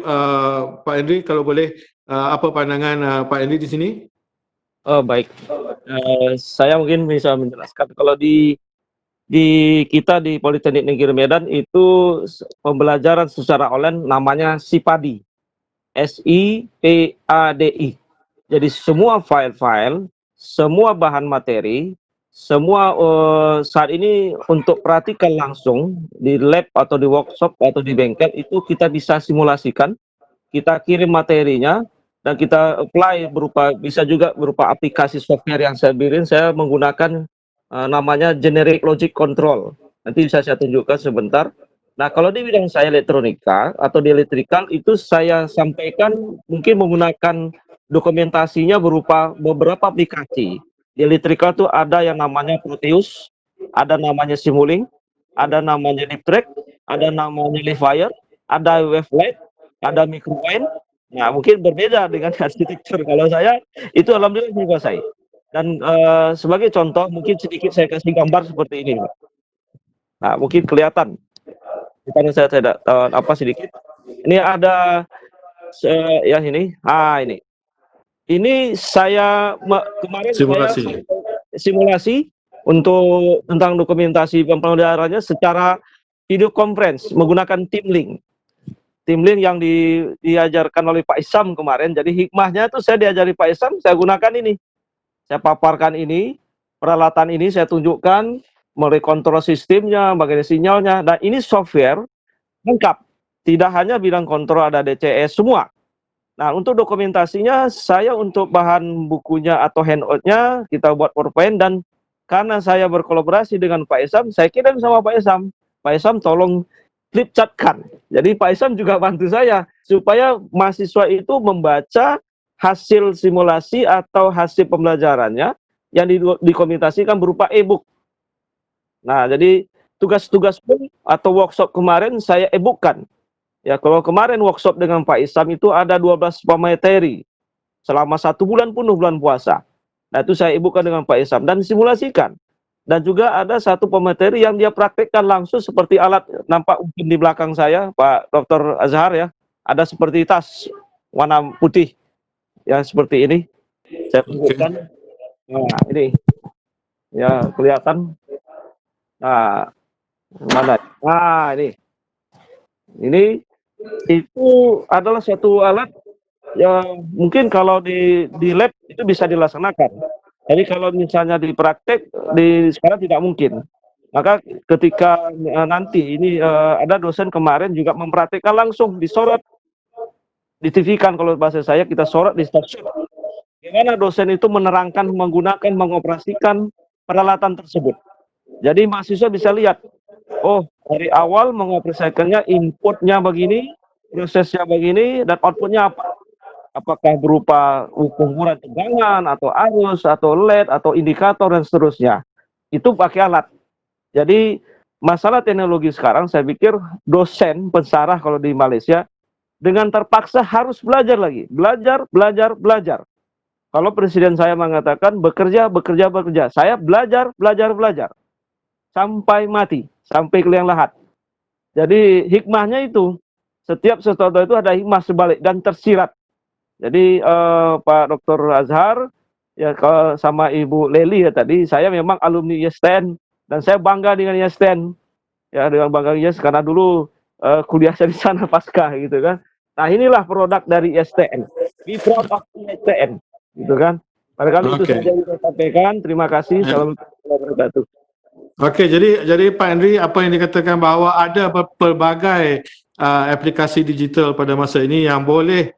Pak Henry, kalau boleh apa pandangan Pak Henry di sini? Oh, baik. Saya mungkin bisa menjelaskan kalau di kita di Politeknik Negeri Medan itu pembelajaran secara online namanya SIPADI. SIPADI. Jadi semua file-file, semua bahan materi, semua saat ini untuk praktikal langsung di lab atau di workshop atau di bengkel itu kita bisa simulasikan, kita kirim materinya dan kita apply bisa juga berupa aplikasi software yang saya bikin. Saya menggunakan namanya Generic Logic Control. Nanti bisa saya tunjukkan sebentar. Nah, kalau di bidang saya elektronika atau di elektrikal itu saya sampaikan mungkin menggunakan dokumentasinya berupa beberapa aplikasi. Di elektrikal itu ada yang namanya Proteus, ada namanya Simulink, ada namanya LeapTrack, ada namanya Livewire, ada Wavelight, ada Microwine. Nah, mungkin berbeda dengan arsitektur. Kalau saya itu alhamdulillah menguasai. Dan sebagai contoh mungkin sedikit saya kasih gambar seperti ini, Pak. Nah, mungkin kelihatan. Karena saya tidak apa sedikit. Ini ada ya ini. Ini. Ini saya kemarin Simulasi. saya simulasi untuk tentang dokumentasi pemeliharannya secara video conference menggunakan TeamLink. TeamLink yang diajarkan oleh Pak Isam kemarin. Jadi hikmahnya tuh saya diajari Pak Isam, saya gunakan ini. Saya paparkan ini, peralatan ini saya tunjukkan, mulai kontrol sistemnya, bagaimana sinyalnya. Dan ini software lengkap. Tidak hanya bidang kontrol, ada DCS semua. Nah, untuk dokumentasinya, saya untuk bahan bukunya atau handout-nya, kita buat PowerPoint, dan karena saya berkolaborasi dengan Pak Isam, saya kirim sama Pak Isam. Pak Isam tolong flip chartkan. Jadi Pak Isam juga bantu saya, supaya mahasiswa itu membaca hasil simulasi atau hasil pembelajarannya yang dikomunikasikan berupa e-book. Nah, jadi tugas-tugas pun atau workshop kemarin saya e-bookkan. Ya, kalau kemarin workshop dengan Pak Isam itu ada 12 materi selama 1 bulan penuh bulan puasa. Nah, itu saya e-bookkan dengan Pak Isam dan simulasikan. Dan juga ada satu pemateri yang dia praktekkan langsung seperti alat nampak mungkin di belakang saya, Pak Dr. Azhar ya. Ada seperti tas warna putih yang seperti ini. Saya tunjukkan. Nah, ini. Ya, kelihatan. Nah, mana? Nah, ini. Ini itu adalah suatu alat yang mungkin kalau di lab itu bisa dilaksanakan. Jadi kalau misalnya di praktek sekarang tidak mungkin. Maka ketika nanti ini ada dosen kemarin juga mempraktekkan langsung disorot, di TV kan kalau bahasa saya kita sorot di stasiun. Gimana dosen itu menerangkan, menggunakan, mengoperasikan peralatan tersebut. Jadi mahasiswa bisa lihat, oh dari awal mengoperasikannya inputnya begini, prosesnya begini, dan outputnya apa. Apakah berupa ukuran tegangan, atau arus, atau LED, atau indikator, dan seterusnya. Itu pakai alat. Jadi masalah teknologi sekarang saya pikir dosen pensarah kalau di Malaysia dengan terpaksa harus belajar lagi. Belajar. Kalau presiden saya mengatakan bekerja. Saya belajar. Sampai mati, sampai ke liang lahat. Jadi hikmahnya itu, setiap sesuatu itu ada hikmah sebalik dan tersirat. Jadi Pak Dr. Azhar, ya sama Ibu Leli ya tadi, saya memang alumni ISTN dan saya bangga dengan ISTN. Ya dengan bangga ISTN karena dulu kuliah di sana pasca gitu kan. Nah inilah produk dari ISTN. Be proud of ISTN, gitu kan. Barangkali itu saja yang saya sampaikan. Terima kasih. Assalamualaikum warahmatullahi wabarakatuh. Okey, jadi Pak Henry, apa yang dikatakan bahawa ada pelbagai aplikasi digital pada masa ini yang boleh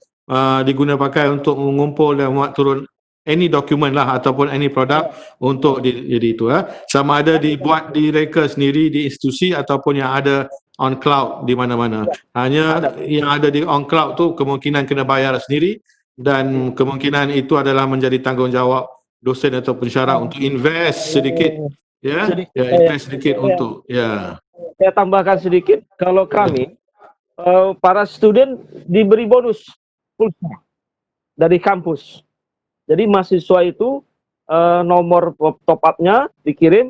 diguna pakai untuk mengumpul dan muat turun any dokumen lah ataupun any produk untuk jadi itu sama ada dibuat direka sendiri di institusi ataupun yang ada on cloud di mana-mana. Hanya yang ada di on cloud tu kemungkinan kena bayar sendiri dan kemungkinan itu adalah menjadi tanggungjawab dosen atau pensyarah untuk invest sedikit invest sedikit untuk Saya tambahkan sedikit, kalau kami para student diberi bonus pulsa dari kampus. Jadi mahasiswa itu nomor top up-nya dikirim,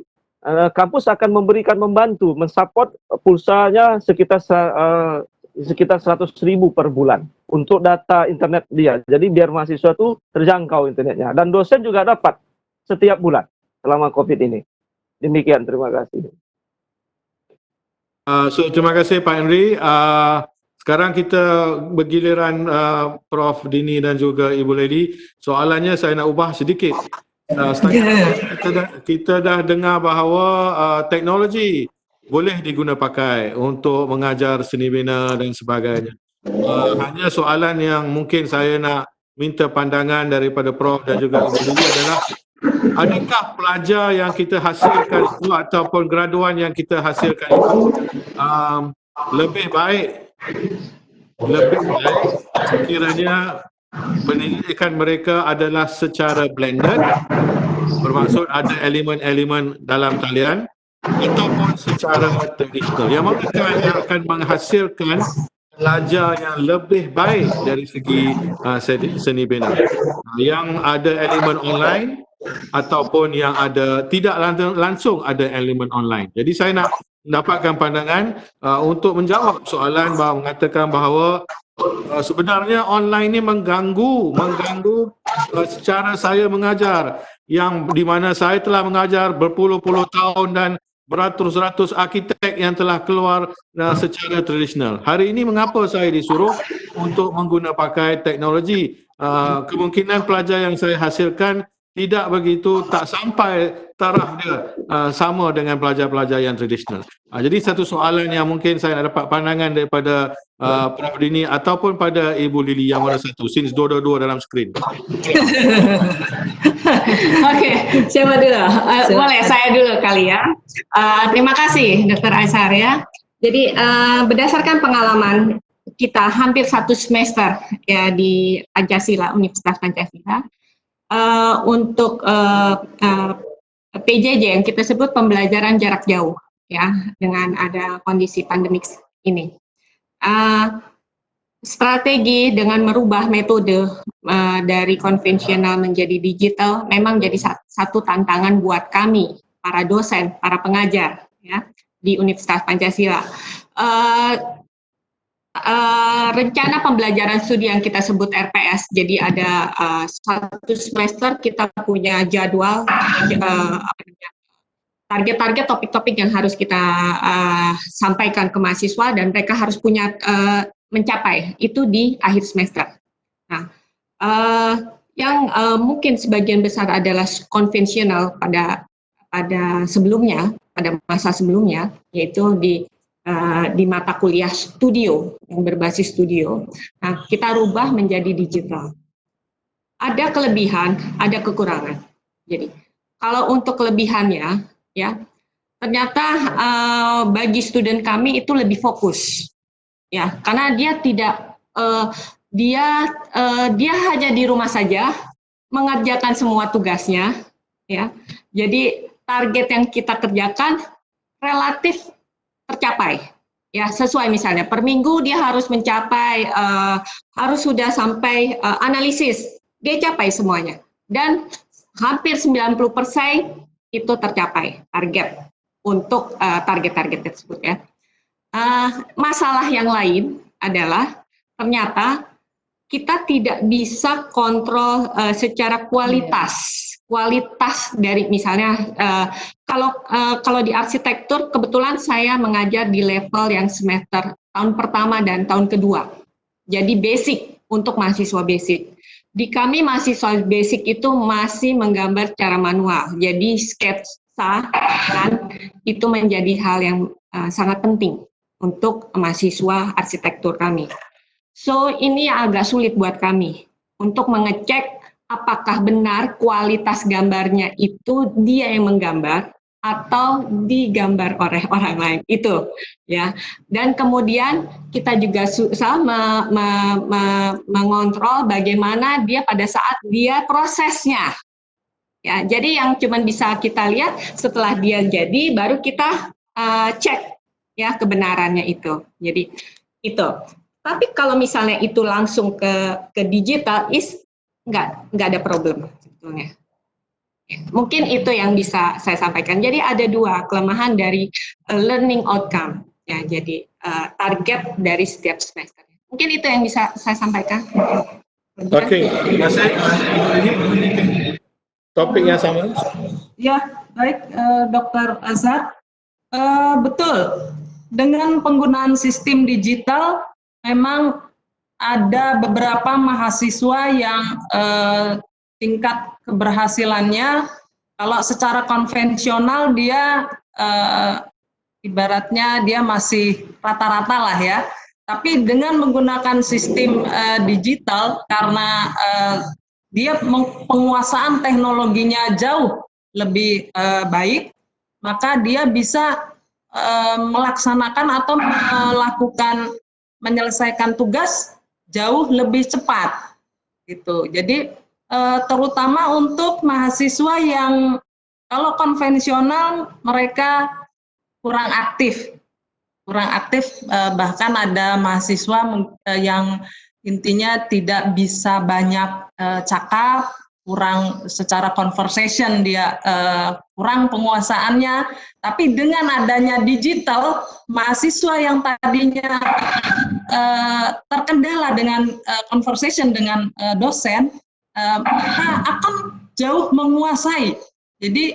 kampus akan membantu mensupport pulsanya sekitar sekitar 100.000 per bulan untuk data internet dia. Jadi biar mahasiswa tuh terjangkau internetnya. Dan dosen juga dapat setiap bulan selama COVID ini. Demikian, terima kasih. Terima kasih Pak Henry. Sekarang kita bergiliran Prof Dini dan juga Ibu Lady. Soalannya saya nak ubah sedikit. Kita dah dengar bahawa teknologi boleh diguna pakai untuk mengajar seni bina dan sebagainya. Hanya soalan yang mungkin saya nak minta pandangan daripada Prof dan juga Ibu Lady adalah, adakah pelajar yang kita hasilkan itu ataupun graduan yang kita hasilkan itu lebih baik sekiranya pendidikan mereka adalah secara blended, bermaksud ada elemen-elemen dalam talian, ataupun secara tradisional, yang manakah yang akan menghasilkan pelajar yang lebih baik dari segi seni bina, yang ada elemen online ataupun yang ada tidak langsung ada elemen online. Jadi saya nak mendapatkan pandangan untuk menjawab soalan bahawa mengatakan bahawa sebenarnya online ini mengganggu secara saya mengajar, yang di mana saya telah mengajar berpuluh-puluh tahun dan beratus-ratus arkitek yang telah keluar secara tradisional. Hari ini mengapa saya disuruh untuk mengguna pakai teknologi? Kemungkinan pelajar yang saya hasilkan tidak begitu, tak sampai taraf dia sama dengan pelajar-pelajar yang tradisional. Jadi satu soalan yang mungkin saya nak dapat pandangan daripada Prof Dini ataupun pada Ibu Lily, yang mana satu, since dua-dua dalam skrin. Okey, siapa dulu? Boleh saya dulu kali ya. Terima kasih Dr. Aishar ya. Jadi berdasarkan pengalaman kita hampir 1 semester ya di Pancasila, Universitas Pancasila, untuk PJJ yang kita sebut pembelajaran jarak jauh ya, dengan ada kondisi pandemik ini. Strategi dengan merubah metode dari konvensional menjadi digital memang jadi satu tantangan buat kami, para dosen, para pengajar ya di Universitas Pancasila. Rencana pembelajaran studi yang kita sebut RPS, jadi ada 1 semester kita punya jadwal target-target topik-topik yang harus kita sampaikan ke mahasiswa dan mereka harus punya mencapai itu di akhir semester. Nah, yang mungkin sebagian besar adalah konvensional pada sebelumnya, pada masa sebelumnya, yaitu di mata kuliah studio yang berbasis studio. Nah, kita rubah menjadi digital. Ada kelebihan, ada kekurangan. Jadi, kalau untuk kelebihannya, ya, ternyata bagi student kami itu lebih fokus, ya, karena dia tidak dia hanya di rumah saja mengerjakan semua tugasnya, ya. Jadi target yang kita kerjakan relatif tercapai, ya, sesuai misalnya per minggu dia harus mencapai harus sudah sampai analisis, dia capai semuanya dan hampir 90% itu tercapai target untuk target-target tersebut ya. Masalah yang lain adalah ternyata kita tidak bisa kontrol secara kualitas dari misalnya kalau di arsitektur kebetulan saya mengajar di level yang semester tahun pertama dan tahun kedua. Jadi basic untuk mahasiswa basic. Di kami mahasiswa basic itu masih menggambar secara manual. Jadi sketsa kan itu menjadi hal yang sangat penting untuk mahasiswa arsitektur kami. So ini agak sulit buat kami untuk mengecek apakah benar kualitas gambarnya itu dia yang menggambar atau digambar oleh orang lain itu ya. Dan kemudian kita juga mengontrol bagaimana dia pada saat dia prosesnya ya. Jadi yang cuma bisa kita lihat setelah dia jadi baru kita cek ya kebenarannya itu. Jadi itu. Tapi kalau misalnya itu langsung ke digital nggak ada problem sebetulnya. Mungkin itu yang bisa saya sampaikan. Jadi ada 2 kelemahan dari learning outcome. Ya, jadi target dari setiap semester. Mungkin itu yang bisa saya sampaikan. Okey, terima kasih. Topik yang sama. Ya, baik Dr. Azhar. Betul, dengan penggunaan sistem digital memang ada beberapa mahasiswa yang tingkat keberhasilannya kalau secara konvensional dia ibaratnya dia masih rata-rata lah ya. Tapi dengan menggunakan sistem digital karena dia penguasaan teknologinya jauh lebih baik, maka dia bisa melaksanakan atau menyelesaikan tugas jauh lebih cepat gitu. Jadi terutama untuk mahasiswa yang kalau konvensional mereka kurang aktif, bahkan ada mahasiswa yang intinya tidak bisa banyak cakap, kurang secara conversation dia kurang penguasaannya. Tapi dengan adanya digital, mahasiswa yang tadinya terkendala dengan conversation dengan dosen, maka akan jauh menguasai. Jadi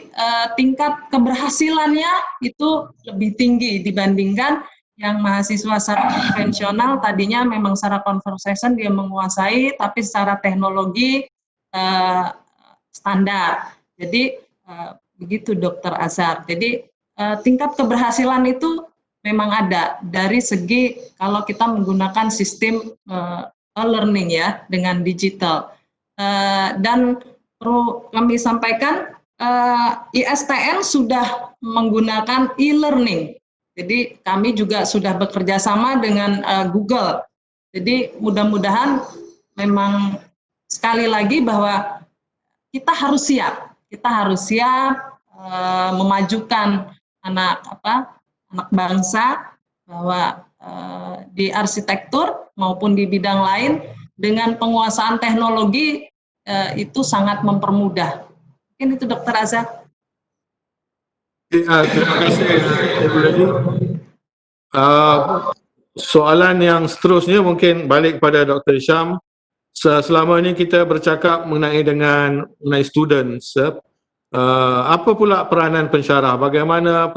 tingkat keberhasilannya itu lebih tinggi dibandingkan yang mahasiswa secara konvensional tadinya memang secara conversation dia menguasai, tapi secara teknologi standar. Jadi begitu Dr. Azhar. Jadi tingkat keberhasilan itu memang ada dari segi kalau kita menggunakan sistem learning ya dengan digital. Dan perlu kami sampaikan ISTN sudah menggunakan e-learning. Jadi kami juga sudah bekerja sama dengan Google. Jadi mudah-mudahan memang sekali lagi bahwa kita harus siap memajukan anak bangsa bahwa di arsitektur maupun di bidang lain dengan penguasaan teknologi itu sangat mempermudah. Mungkin itu Dr. Azhar. Terima kasih Ibu Lady. Soalan yang seterusnya mungkin balik kepada Dr. Hisham. Selama ini kita bercakap mengenai students. Apa pula peranan pensyarah? Bagaimana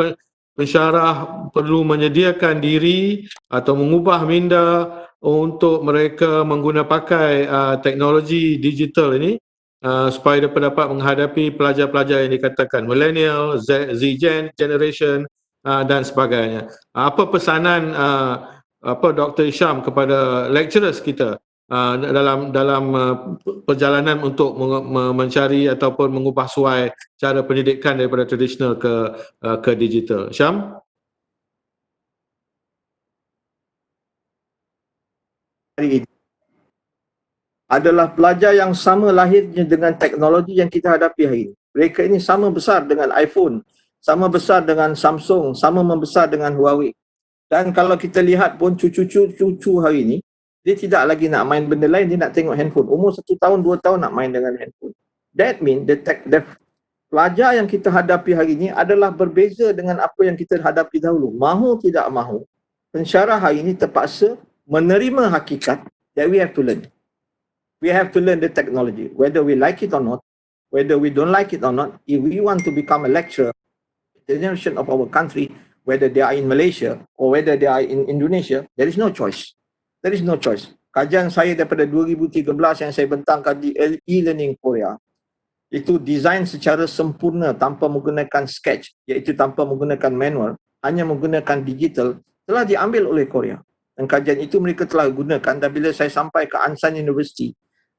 pensyarah perlu menyediakan diri atau mengubah minda untuk mereka pakai teknologi digital ini supaya dapat menghadapi pelajar-pelajar yang dikatakan millennial, Z generation dan sebagainya. Apa pesanan Dr. Hisham kepada lecturers kita dalam perjalanan untuk mencari ataupun mengubah suai cara pendidikan daripada tradisional ke digital? Hisham? Hari ini adalah pelajar yang sama lahirnya dengan teknologi yang kita hadapi hari ini. Mereka ini sama besar dengan iPhone, sama besar dengan Samsung, sama membesar dengan Huawei. Dan kalau kita lihat pun cucu hari ini, dia tidak lagi nak main benda lain, dia nak tengok handphone. Umur 1 tahun, 2 tahun nak main dengan handphone. That means the pelajar yang kita hadapi hari ini adalah berbeza dengan apa yang kita hadapi dahulu. Mahu tidak mahu, pensyarah hari ini terpaksa menerima hakikat that we have to learn. We have to learn the technology, whether we like it or not, whether we don't like it or not. If we want to become a lecturer, the generation of our country, whether they are in Malaysia or whether they are in Indonesia, there is no choice. There is no choice. Kajian saya daripada 2013 yang saya bentangkan di e-learning Korea, itu design secara sempurna tanpa menggunakan sketch, iaitu tanpa menggunakan manual, hanya menggunakan digital, telah diambil oleh Korea. Dan kajian itu mereka telah gunakan, dan bila saya sampai ke Ansan University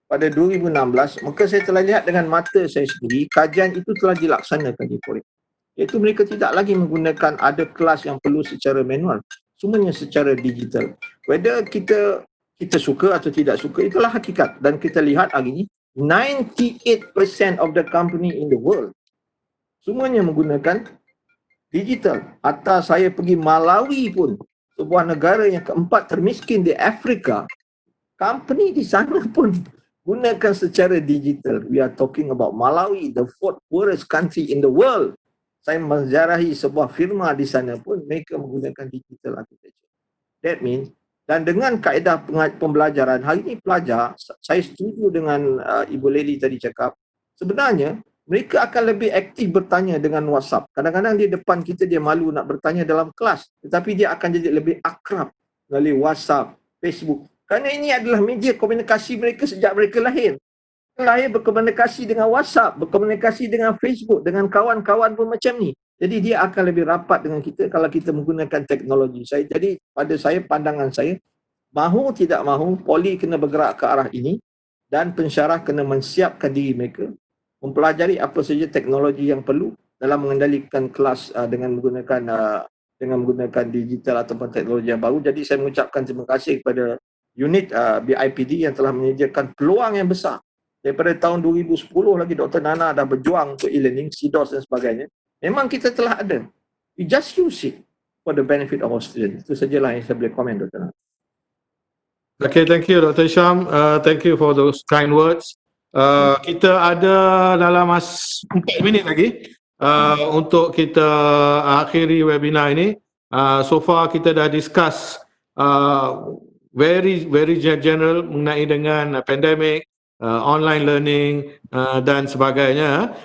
pada 2016, maka saya telah lihat dengan mata saya sendiri, kajian itu telah dilaksanakan di Korea. Iaitu mereka tidak lagi menggunakan ada kelas yang perlu secara manual, semuanya secara digital. Whether kita suka atau tidak suka, itulah hakikat. Dan kita lihat hari ini, 98% of the company in the world, semuanya menggunakan digital. Hatta saya pergi Malawi pun, sebuah negara yang keempat termiskin di Afrika, company di sana pun gunakan secara digital. We are talking about Malawi, the 4th poorest country in the world. Saya menziarahi sebuah firma di sana pun, mereka menggunakan digital architecture. That means, dan dengan kaedah pembelajaran, hari ini pelajar, saya setuju dengan Ibu Lely tadi cakap, sebenarnya mereka akan lebih aktif bertanya dengan WhatsApp. Kadang-kadang di depan kita dia malu nak bertanya dalam kelas, tetapi dia akan jadi lebih akrab melalui WhatsApp, Facebook. Kerana ini adalah media komunikasi mereka sejak mereka lahir. Lahir berkomunikasi dengan WhatsApp, berkomunikasi dengan Facebook, dengan kawan-kawan pun macam ni. Jadi dia akan lebih rapat dengan kita kalau kita menggunakan teknologi. Jadi pada saya, pandangan saya, mahu tidak mahu, poli kena bergerak ke arah ini dan pensyarah kena mensiapkan diri mereka, mempelajari apa saja teknologi yang perlu dalam mengendalikan kelas dengan menggunakan digital ataupun teknologi yang baru. Jadi saya mengucapkan terima kasih kepada unit BIPD yang telah menyediakan peluang yang besar. Daripada tahun 2010 lagi Dr. Nana dah berjuang untuk e-learning, CDOS dan sebagainya. Memang kita telah ada. We just use it for the benefit of our students. Itu sajalah yang saya boleh komen, Dr. Nana. Okay, thank you Dr. Syam. Thank you for those kind words. Kita ada dalam 4 minit lagi untuk kita akhiri webinar ini. So far kita dah discuss very general mengenai dengan pandemik, online learning dan sebagainya.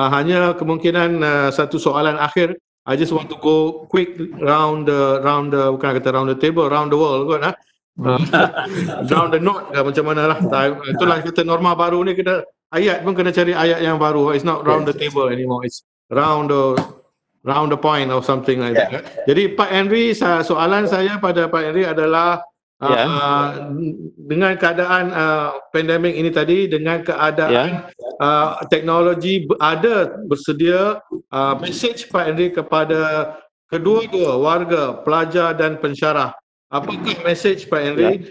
Hanya kemungkinan satu soalan akhir. I just want to go quick round the table, round the world kot. Round the note macam mana lah. Itulah kita norma baru ni, kita ayat pun kena cari ayat yang baru. It's not round the table anymore. It's round the point or something like that. Jadi Pak Henry, soalan saya pada Pak Henry adalah dengan keadaan pandemik ini tadi, dengan keadaan teknologi ada bersedia, message Pak Henry kepada kedua-dua warga, pelajar dan pensyarah. Apakah message Pak Henry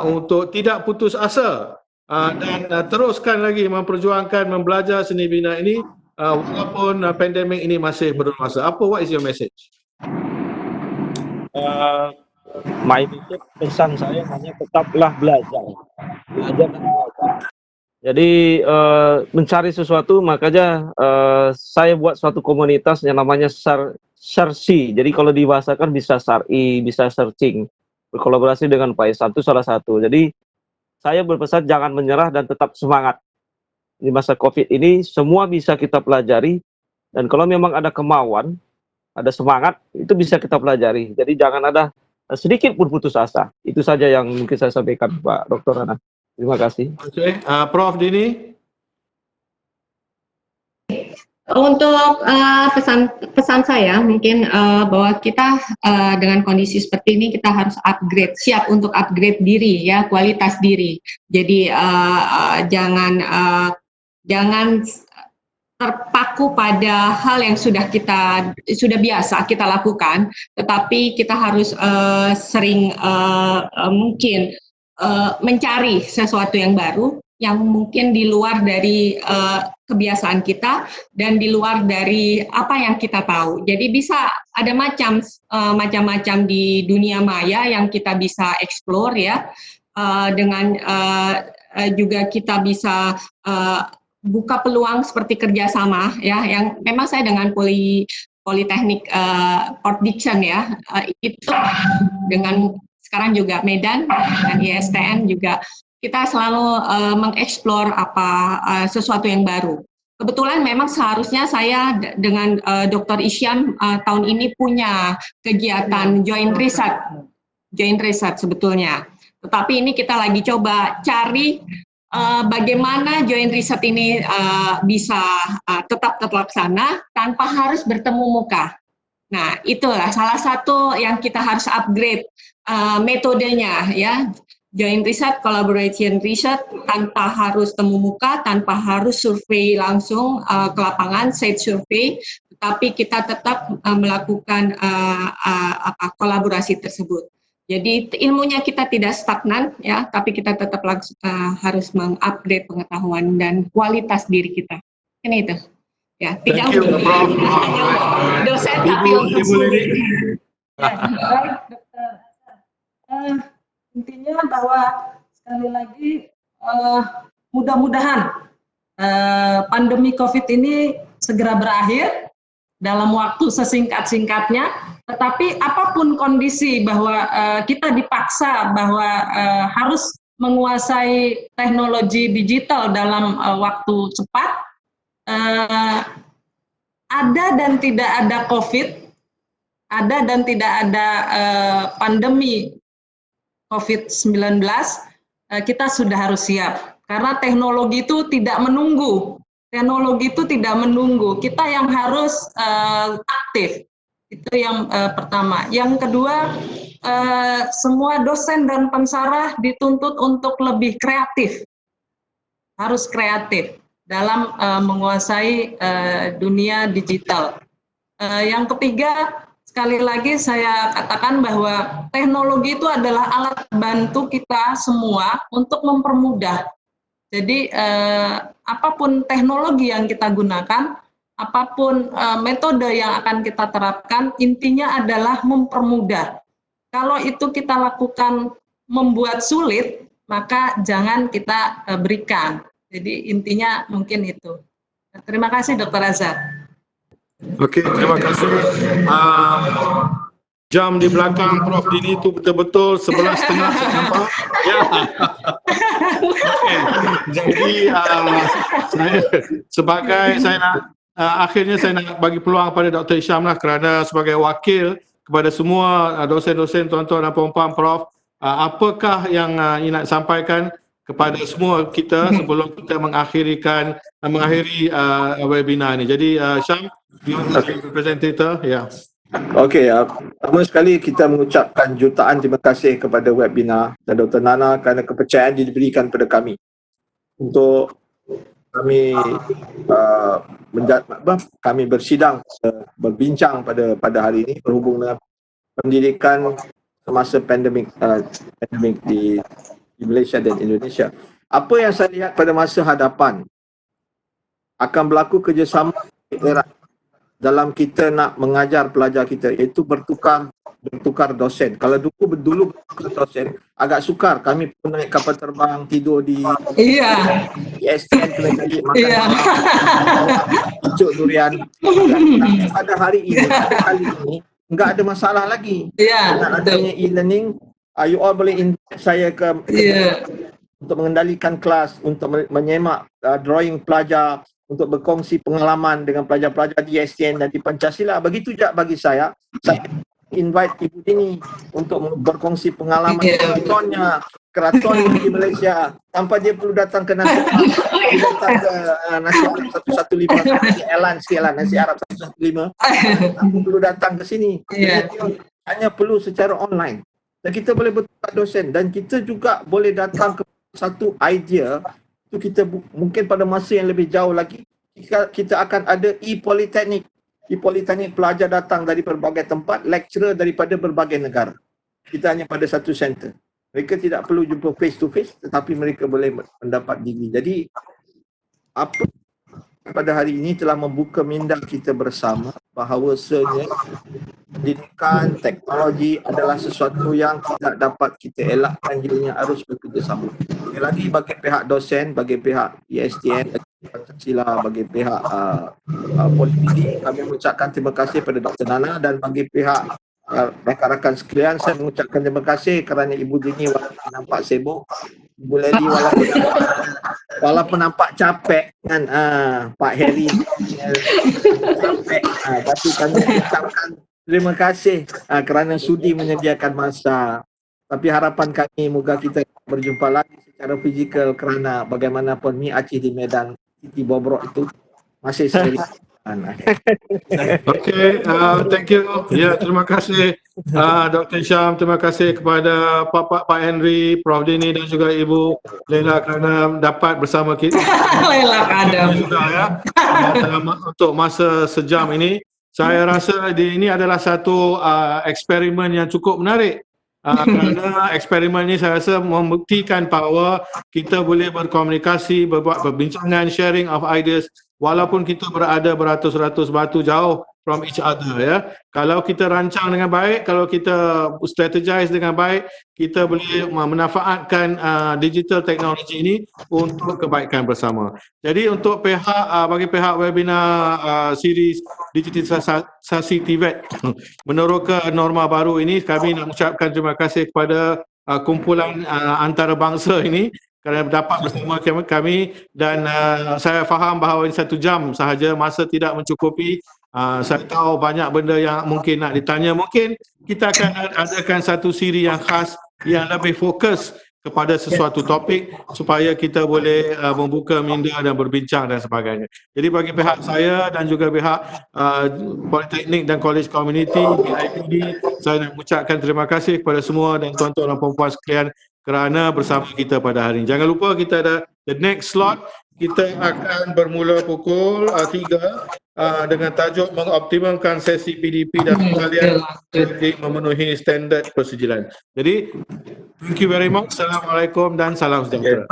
untuk tidak putus asa dan teruskan lagi memperjuangkan membelajar seni bina ini walaupun pandemik ini masih bermasa? What is your message? My message, pesan saya hanya tetaplah belajar. Jadi mencari sesuatu, makanya saya buat suatu komunitas yang namanya Sarsi. Jadi kalau dibahasakan bisa Sari, bisa searching. Berkolaborasi dengan Pak Isam itu salah satu. Jadi saya berpesan jangan menyerah dan tetap semangat. Di masa COVID ini semua bisa kita pelajari, dan kalau memang ada kemauan, ada semangat, itu bisa kita pelajari. Jadi jangan ada sedikit pun putus asa. Itu saja yang mungkin saya sampaikan, Pak Dr. Nana. Terima kasih. Okay. Prof Dini. Untuk pesan saya mungkin bahwa kita dengan kondisi seperti ini kita harus upgrade, siap untuk upgrade diri ya, kualitas diri. Jadi jangan terpaku pada hal yang sudah biasa kita lakukan, tetapi kita harus sering mungkin mencari sesuatu yang baru yang mungkin di luar dari kebiasaan kita dan di luar dari apa yang kita tahu. Jadi bisa ada macam-macam di dunia maya yang kita bisa explore ya, dengan juga kita bisa buka peluang seperti kerjasama ya, yang memang saya dengan Politeknik Port Dickson ya, itu dengan sekarang juga Medan dan ISTN juga kita selalu mengeksplor sesuatu yang baru. Kebetulan memang seharusnya saya dengan Dr. Isyam tahun ini punya kegiatan joint research sebetulnya. Tetapi ini kita lagi coba cari bagaimana joint research ini bisa tetap terlaksana tanpa harus bertemu muka. Nah, itulah salah satu yang kita harus upgrade metodenya ya. Joint research, collaboration research tanpa harus temu muka, tanpa harus survei langsung ke lapangan, site survey, tetapi kita tetap melakukan kolaborasi tersebut. Jadi ilmunya kita tidak stagnan ya, tapi kita tetap harus mengupgrade pengetahuan dan kualitas diri kita. Ini itu. Ya, tidak untuk dosen tapi untuk murid. Baik, Dokter. Intinya bahwa sekali lagi mudah-mudahan pandemi COVID ini segera berakhir dalam waktu sesingkat-singkatnya, tetapi apapun kondisi bahwa kita dipaksa bahwa harus menguasai teknologi digital dalam waktu cepat, ada dan tidak ada COVID, ada dan tidak ada pandemi COVID-19, kita sudah harus siap. Karena teknologi itu tidak menunggu. Teknologi itu tidak menunggu. Kita yang harus aktif. Itu yang pertama. Yang kedua, semua dosen dan pensarah dituntut untuk lebih kreatif. Harus kreatif dalam menguasai dunia digital. Yang ketiga, sekali lagi saya katakan bahwa teknologi itu adalah alat bantu kita semua untuk mempermudah. Jadi apapun teknologi yang kita gunakan, apapun metode yang akan kita terapkan, intinya adalah mempermudah. Kalau itu kita lakukan membuat sulit, maka jangan kita berikan. Jadi intinya mungkin itu. Terima kasih Dr. Azhar. Okey, terima kasih. Jam di belakang Prof Dini itu betul-betul 11.30 saya nampak. Ya. Okay. Jadi saya nak akhirnya saya nak bagi peluang kepada Dr. Hisham lah, kerana sebagai wakil kepada semua dosen-dosen, tuan-tuan dan puan-puan Prof, apakah yang nak sampaikan kepada semua kita sebelum kita mengakhiri webinar ini. Jadi Syam, representator, ya. Okey, pertama sekali kita mengucapkan jutaan terima kasih kepada webinar dan Dr. Nana kerana kepercayaan diberikan kepada kami untuk kami kami bersidang, berbincang pada hari ini berhubung dengan pendidikan semasa pandemik di Malaysia dan Indonesia. Apa yang saya lihat pada masa hadapan akan berlaku kerjasama dalam kita nak mengajar pelajar kita, iaitu bertukar dosen. Kalau dulu bertukar dosen, agak sukar. Kami pun naik kapal terbang, tidur di STN, kena cari makan pucuk durian. Tapi pada hari ini, enggak ada masalah lagi. Nak adanya e-learning, you all boleh invite saya ke untuk mengendalikan kelas, untuk menyemak drawing pelajar, untuk berkongsi pengalaman dengan pelajar-pelajar di STN dan di Pancasila. Begitu juga bagi saya invite Ibu Dini untuk berkongsi pengalaman keraton di Malaysia tanpa dia perlu datang ke nasi Arab 115, nasi Arab 115, perlu datang ke sini. Hanya perlu secara online. Dan kita boleh bertukar dosen dan kita juga boleh datang ke satu idea itu. Kita mungkin pada masa yang lebih jauh lagi kita akan ada e-politeknik. E-politeknik pelajar datang dari berbagai tempat, lecturer daripada berbagai negara. Kita hanya pada satu center. Mereka tidak perlu jumpa face to face, tetapi mereka boleh mendapat degree. Jadi apa pada hari ini telah membuka minda kita bersama bahawasanya pendidikan, teknologi adalah sesuatu yang tidak dapat kita elakkan, ianya harus bekerjasama. Sekali lagi bagi pihak dosen, bagi pihak ISTN, Pancasila, bagi pihak politik, kami mengucapkan terima kasih kepada Dr. Nana, dan bagi pihak rakan-rakan sekalian, saya mengucapkan terima kasih kerana Ibu Dini walaupun nampak sibuk, Ibu Lady walaupun nampak capek kan, Pak Heri capek, tapi kami mengucapkan terima kasih kerana sudi menyediakan masa. Tapi harapan kami moga kita berjumpa lagi secara fizikal, kerana bagaimanapun Mi Aceh di Medan Siti Bobrok itu masih sendiri. Okay, thank you. Ya, terima kasih Dr. Hisham, terima kasih kepada Pak Henry, Prof Dini dan juga Ibu Leila kerana dapat bersama kita. Leila Kadam juga ya. Untuk masa sejam ini, saya rasa ini adalah satu eksperimen yang cukup menarik. Kerana eksperimen ini saya rasa membuktikan bahawa kita boleh berkomunikasi, berbuat perbincangan, sharing of ideas, walaupun kita berada beratus-ratus batu jauh from each other ya. Kalau kita rancang dengan baik, kalau kita strategize dengan baik, kita boleh memanfaatkan digital technology ini untuk kebaikan bersama. Jadi untuk bagi pihak webinar series digitalisasi TVET meneroka norma baru ini, kami nak ucapkan terima kasih kepada kumpulan antarabangsa ini kerana dapat bersama kami dan saya faham bahawa ini 1 jam sahaja, masa tidak mencukupi. Saya tahu banyak benda yang mungkin nak ditanya. Mungkin kita akan adakan satu siri yang khas yang lebih fokus kepada sesuatu topik supaya kita boleh membuka minda dan berbincang dan sebagainya. Jadi bagi pihak saya dan juga pihak Politeknik dan College Community IPD, saya nak mengucapkan terima kasih kepada semua dan tuan-tuan dan puan-puan sekalian kerana bersama kita pada hari ini. Jangan lupa kita ada the next slot, kita akan bermula pukul 3 dengan tajuk mengoptimalkan sesi PDP dan persalinan untuk memenuhi standard persijilan. Jadi, thank you very much. Assalamualaikum dan salam sejahtera.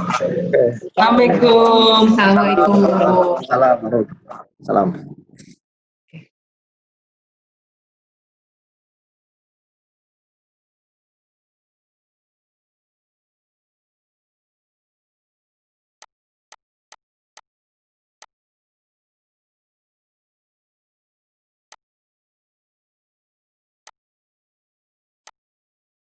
Assalamualaikum. Assalamualaikum. Salam.